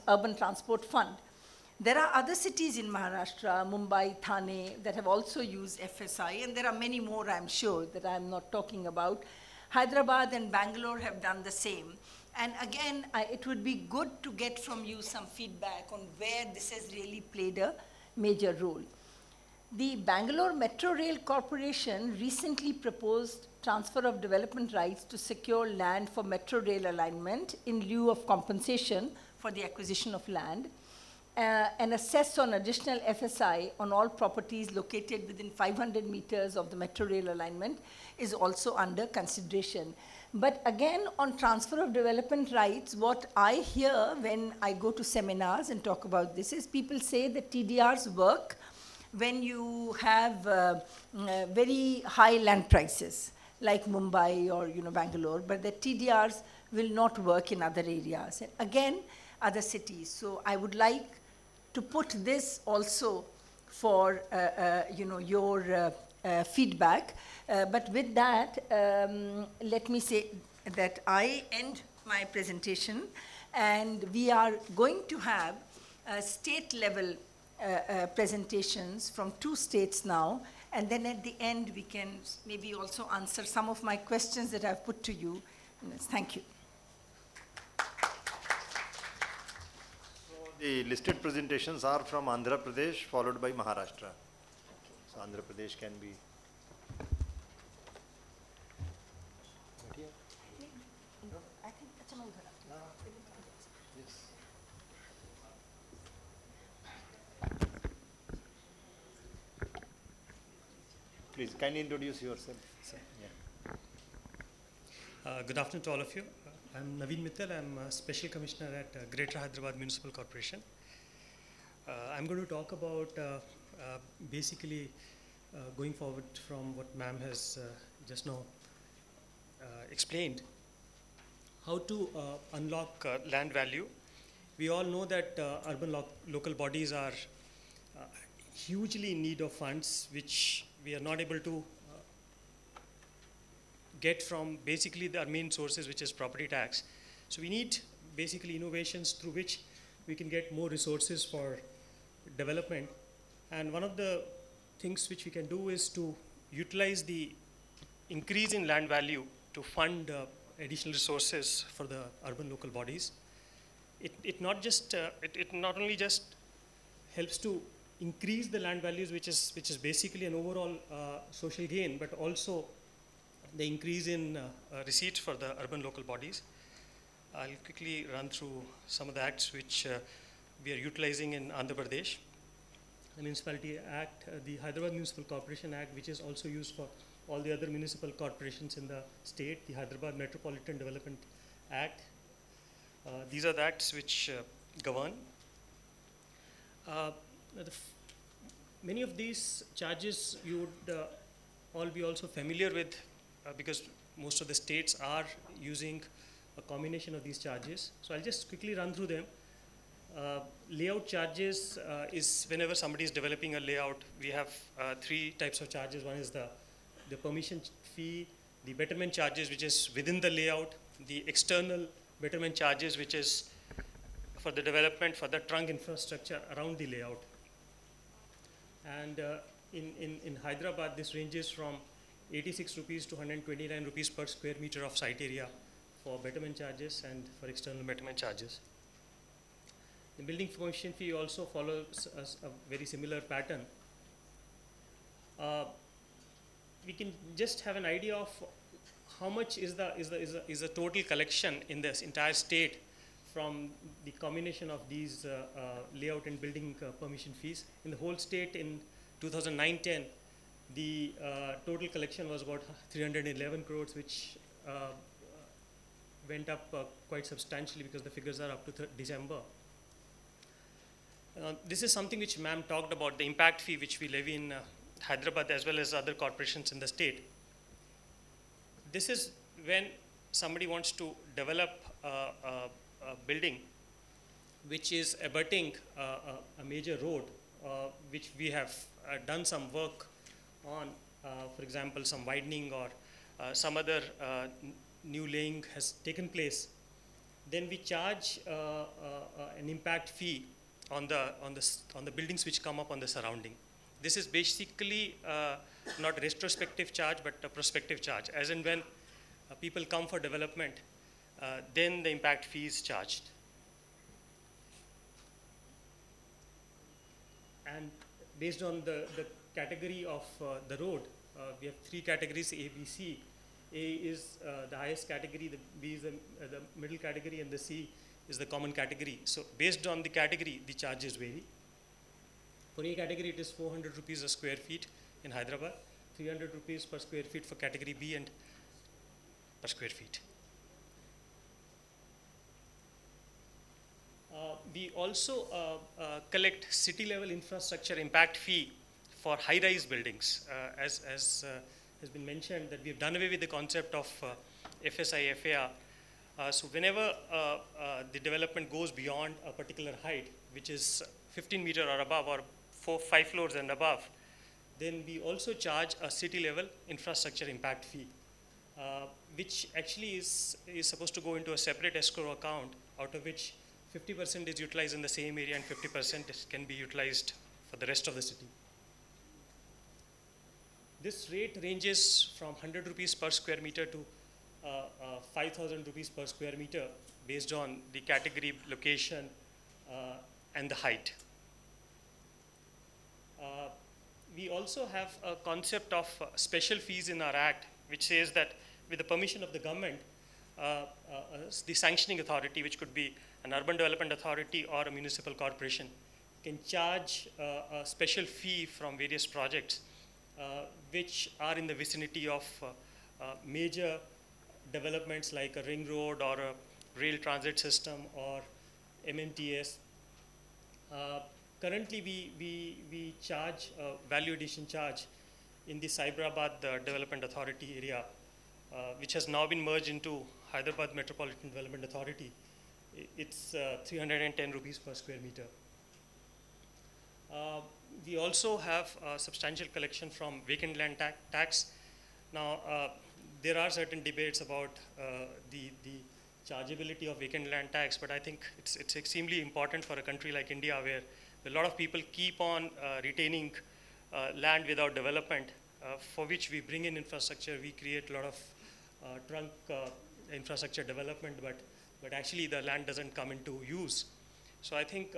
Urban Transport Fund. There are other cities in Maharashtra, Mumbai, Thane, that have also used FSI, and there are many more, I'm sure, that I'm not talking about. Hyderabad and Bangalore have done the same. And again, it would be good to get from you some feedback on where this has really played a major role. The Bangalore Metro Rail Corporation recently proposed transfer of development rights to secure land for metro rail alignment in lieu of compensation for the acquisition of land, and assess on additional FSI on all properties located within 500 meters of the metro rail alignment is also under consideration. But again, on transfer of development rights, what I hear when I go to seminars and talk about this is people say that TDRs work when you have very high land prices, like Mumbai or Bangalore, but the TDRs will not work in other areas. And again, other cities. So I would like to put this also for your feedback. But with that, let me say that I end my presentation, and we are going to have state-level presentations from 2 states now, and then at the end we can maybe also answer some of my questions that I've put to you. Thank you. The listed presentations are from Andhra Pradesh, followed by Maharashtra. So Andhra Pradesh can be. Please, kindly introduce yourself. Yeah. Good afternoon to all of you. I'm Naveen Mittal. I'm a Special Commissioner at Greater Hyderabad Municipal Corporation. I'm going to talk about basically going forward from what ma'am has just now explained, how to unlock land value. We all know that urban local bodies are hugely in need of funds, which we are not able to get from basically our main sources, which is property tax. So we need basically innovations through which we can get more resources for development. And one of the things which we can do is to utilize the increase in land value to fund additional resources for the urban local bodies. It not only just helps to increase the land values, which is basically an overall social gain, but also the increase in receipts for the urban local bodies. I'll quickly run through some of the acts which we are utilizing in Andhra Pradesh. The Municipality Act, the Hyderabad Municipal Corporation Act, which is also used for all the other municipal corporations in the state, the Hyderabad Metropolitan Development Act. These are the acts which govern. Many of these charges you would all be also familiar with because most of the states are using a combination of these charges. So I'll just quickly run through them. Layout charges is whenever somebody is developing a layout, we have three types of charges. One is the permission fee, the betterment charges, which is within the layout, the external betterment charges, which is for the development for the trunk infrastructure around the layout. And in Hyderabad, this ranges from 86 rupees to 129 rupees per square meter of site area for betterment charges and for external betterment charges. The building permission fee also follows a very similar pattern. We can just have an idea of how much is the total collection in this entire state from the combination of these layout and building permission fees. In the whole state in 2009-10, the total collection was about 311 crores, which went up quite substantially because the figures are up to December. This is something which ma'am talked about, the impact fee which we levy in Hyderabad as well as other corporations in the state. This is when somebody wants to develop a building which is abutting a major road, which we have done some work on, for example, some widening or some other new laying has taken place. Then we charge an impact fee on the buildings which come up on the surrounding. This is basically not a retrospective charge, but a prospective charge. As in when people come for development, then the impact fee is charged. And based on the category of the road, we have three categories, A, B, C. A is the highest category, the B is the middle category, and the C is the common category. So based on the category, the charges vary. For A category, it is 400 rupees a square feet in Hyderabad, 300 rupees per square feet for category B and per square feet. We also collect city level infrastructure impact fee for high-rise buildings. As has been mentioned, that we have done away with the concept of FSI, FAR. So whenever the development goes beyond a particular height, which is 15 meter or above or 4-5 floors and above, then we also charge a city level infrastructure impact fee, which actually is supposed to go into a separate escrow account, out of which 50% is utilized in the same area and 50% can be utilized for the rest of the city. This rate ranges from 100 rupees per square meter to 5,000 rupees per square meter based on the category, location, and the height. We also have a concept of special fees in our act, which says that with the permission of the government, the sanctioning authority, which could be an urban development authority or a municipal corporation, can charge a special fee from various projects which are in the vicinity of major developments like a ring road or a rail transit system or MMTS. Currently, we charge a value addition charge in the Cyberabad Development Authority area, which has now been merged into Hyderabad Metropolitan Development Authority. It's 310 rupees per square meter. We also have a substantial collection from vacant land tax. Now, there are certain debates about the chargeability of vacant land tax, but I think it's extremely important for a country like India, where a lot of people keep on retaining land without development, for which we bring in infrastructure. We create a lot of trunk infrastructure development, but actually the land doesn't come into use. So I think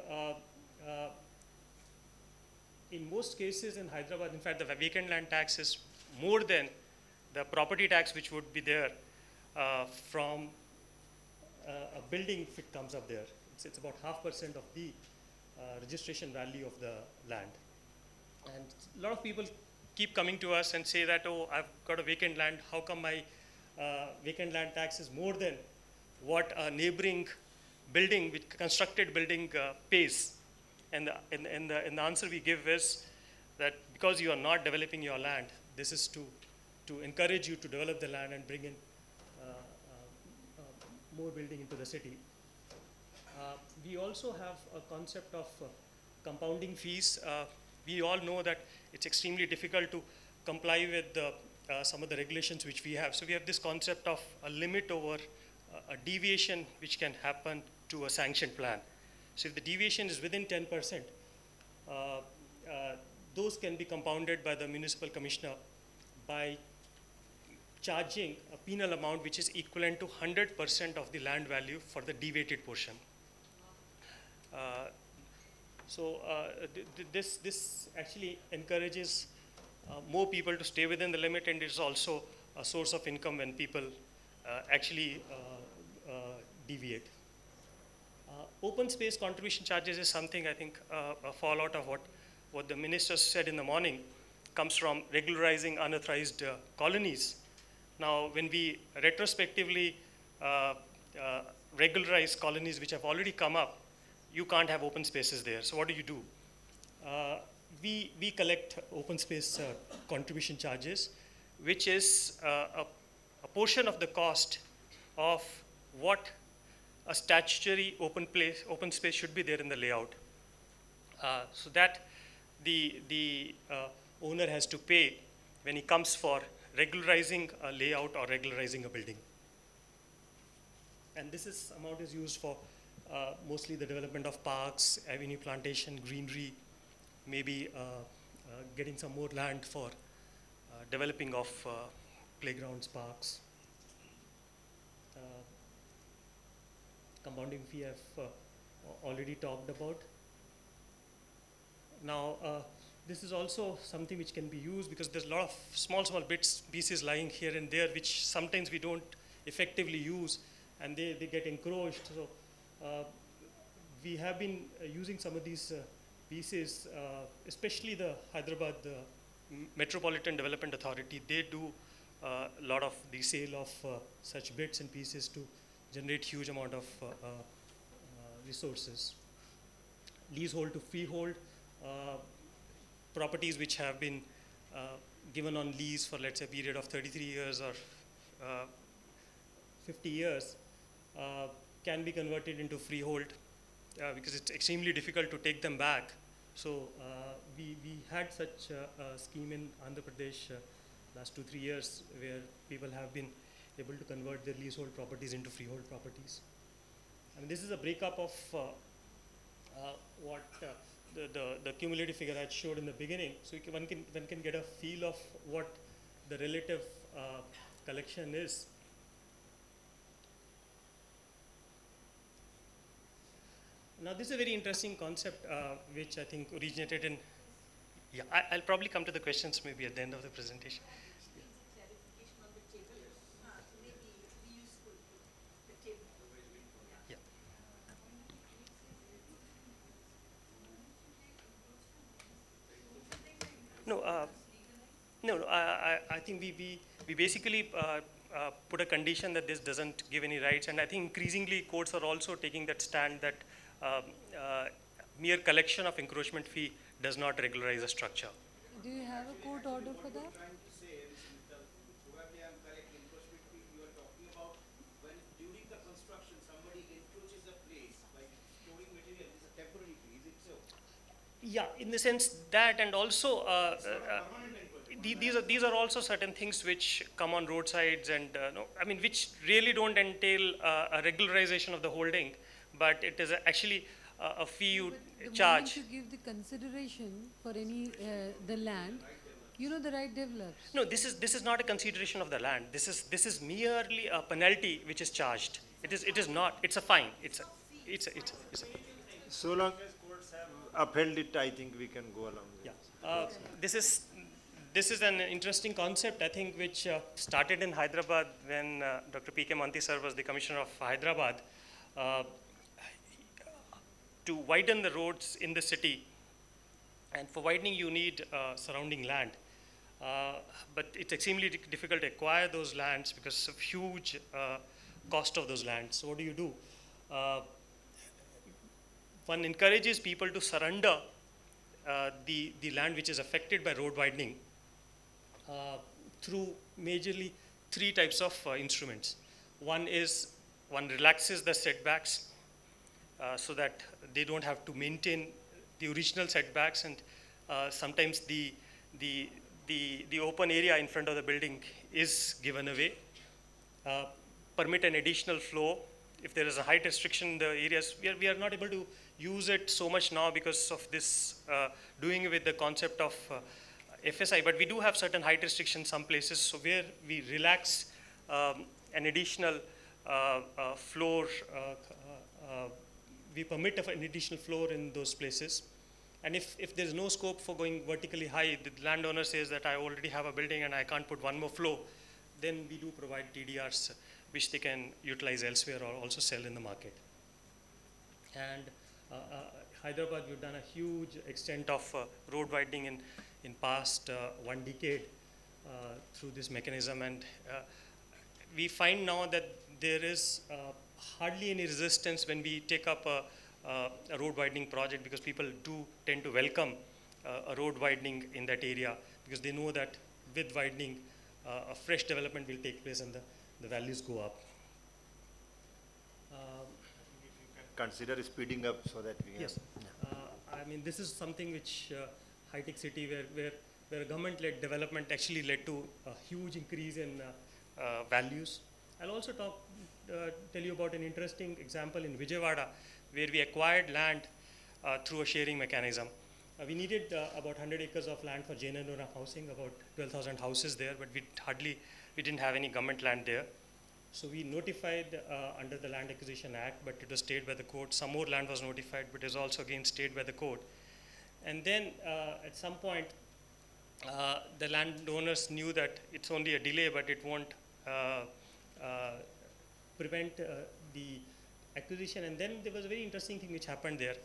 in most cases in Hyderabad, in fact, the vacant land tax is more than the property tax which would be there from a building if it comes up there. It's about 0.5% of the registration value of the land. And a lot of people keep coming to us and say that, oh, I've got a vacant land, how come my vacant land tax is more than what a neighboring building, constructed building pays? And the answer we give is that because you are not developing your land, this is to encourage you to develop the land and bring in more building into the city. We also have a concept of compounding fees. We all know that it's extremely difficult to comply with some of the regulations which we have. So we have this concept of a limit over a deviation which can happen to a sanctioned plan. So if the deviation is within 10%, those can be compounded by the municipal commissioner by charging a penal amount which is equivalent to 100% of the land value for the deviated portion. This actually encourages more people to stay within the limit, and it's also a source of income when people actually deviate. Open space contribution charges is something, I think, a fallout of what the minister said in the morning comes from regularizing unauthorized colonies. Now, when we retrospectively regularize colonies which have already come up, you can't have open spaces there. So what do? We collect open space contribution charges, which is a portion of the cost of what a statutory open space should be there in the layout. So that the owner has to pay when he comes for regularizing a layout or regularizing a building. And this amount is used for mostly the development of parks, avenue plantation, greenery, maybe getting some more land for developing of playgrounds, parks. Compounding fee I've already talked about. Now, this is also something which can be used because there's a lot of small pieces lying here and there which sometimes we don't effectively use, and they get encroached. So we have been using some of these pieces, especially the Hyderabad Metropolitan Development Authority. They do a lot of the sale of such bits and pieces to generate huge amount of resources. Leasehold to freehold, properties which have been given on lease for, let's say, a period of 33 years or 50 years can be converted into freehold because it's extremely difficult to take them back. So we had such a scheme in Andhra Pradesh last 2-3 years where people have been able to convert their leasehold properties into freehold properties. I mean, this is a breakup of what the cumulative figure I showed in the beginning. So one can get a feel of what the relative collection is. Now, this is a very interesting concept which I think originated in, yeah, I'll probably come to the questions maybe at the end of the presentation. No, I think we basically put a condition that this doesn't give any rights, and I think increasingly courts are also taking that stand that mere collection of encroachment fee does not regularize a structure. Do you have a court order for that? Yeah, in the sense that, and also these are also certain things which come on roadsides, and I mean, which really don't entail a regularization of the holding, but it is actually a fee you charge. The moment you give the consideration for any the land, you know the right develops. No, this is not a consideration of the land. This is merely a penalty which is charged. It is not. It's a fine. It's a. So long as courts have upheld it, I think we can go along with it. This is an interesting concept, I think, which started in Hyderabad when Dr. P.K. Manti sir was the commissioner of Hyderabad. To widen the roads in the city, and for widening you need surrounding land. But it's extremely difficult to acquire those lands because of huge cost of those lands. So what do? one encourages people to surrender the land which is affected by road widening through majorly 3 types of instruments. One relaxes the setbacks so that they don't have to maintain the original setbacks, and sometimes the open area in front of the building is given away. Permit an additional flow. If there is a height restriction in the areas, we are not able to use it so much now because of this doing with the concept of FSI, but we do have certain height restrictions some places, so where we relax an additional floor, we permit an additional floor in those places. And if there's no scope for going vertically high, the landowner says that I already have a building and I can't put one more floor, then we do provide TDRs which they can utilize elsewhere or also sell in the market. And Hyderabad, we've done a huge extent of road widening in past 1 decade through this mechanism, and we find now that there is hardly any resistance when we take up a road widening project, because people do tend to welcome a road widening in that area, because they know that with widening a fresh development will take place and the values go up. Consider speeding up so that we yes. I mean, this is something which high-tech city where a government-led development actually led to a huge increase in values. I'll also tell you about an interesting example in Vijayawada, where we acquired land through a sharing mechanism. We needed about 100 acres of land for Jain and Nora housing, about 12,000 houses there, but we didn't have any government land there. So we notified under the Land Acquisition Act, but it was stayed by the court. Some more land was notified, but it was also again stayed by the court. And then at some point, the landowners knew that it's only a delay, but it won't prevent the acquisition. And then there was a very interesting thing which happened there.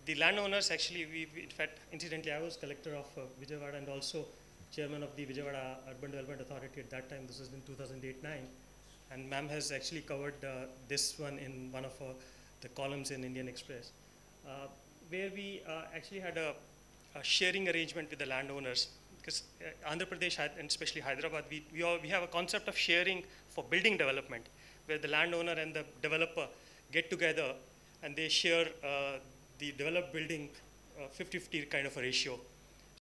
The landowners actually, in fact, incidentally, I was collector of Vijayawada and also chairman of the Vijayawada Urban Development Authority at that time. This was in 2008-09. And ma'am has actually covered this one in one of the columns in Indian Express, where we actually had a sharing arrangement with the landowners. Because Andhra Pradesh, and especially Hyderabad, we have a concept of sharing for building development, where the landowner and the developer get together and they share the developed building 50-50 kind of a ratio.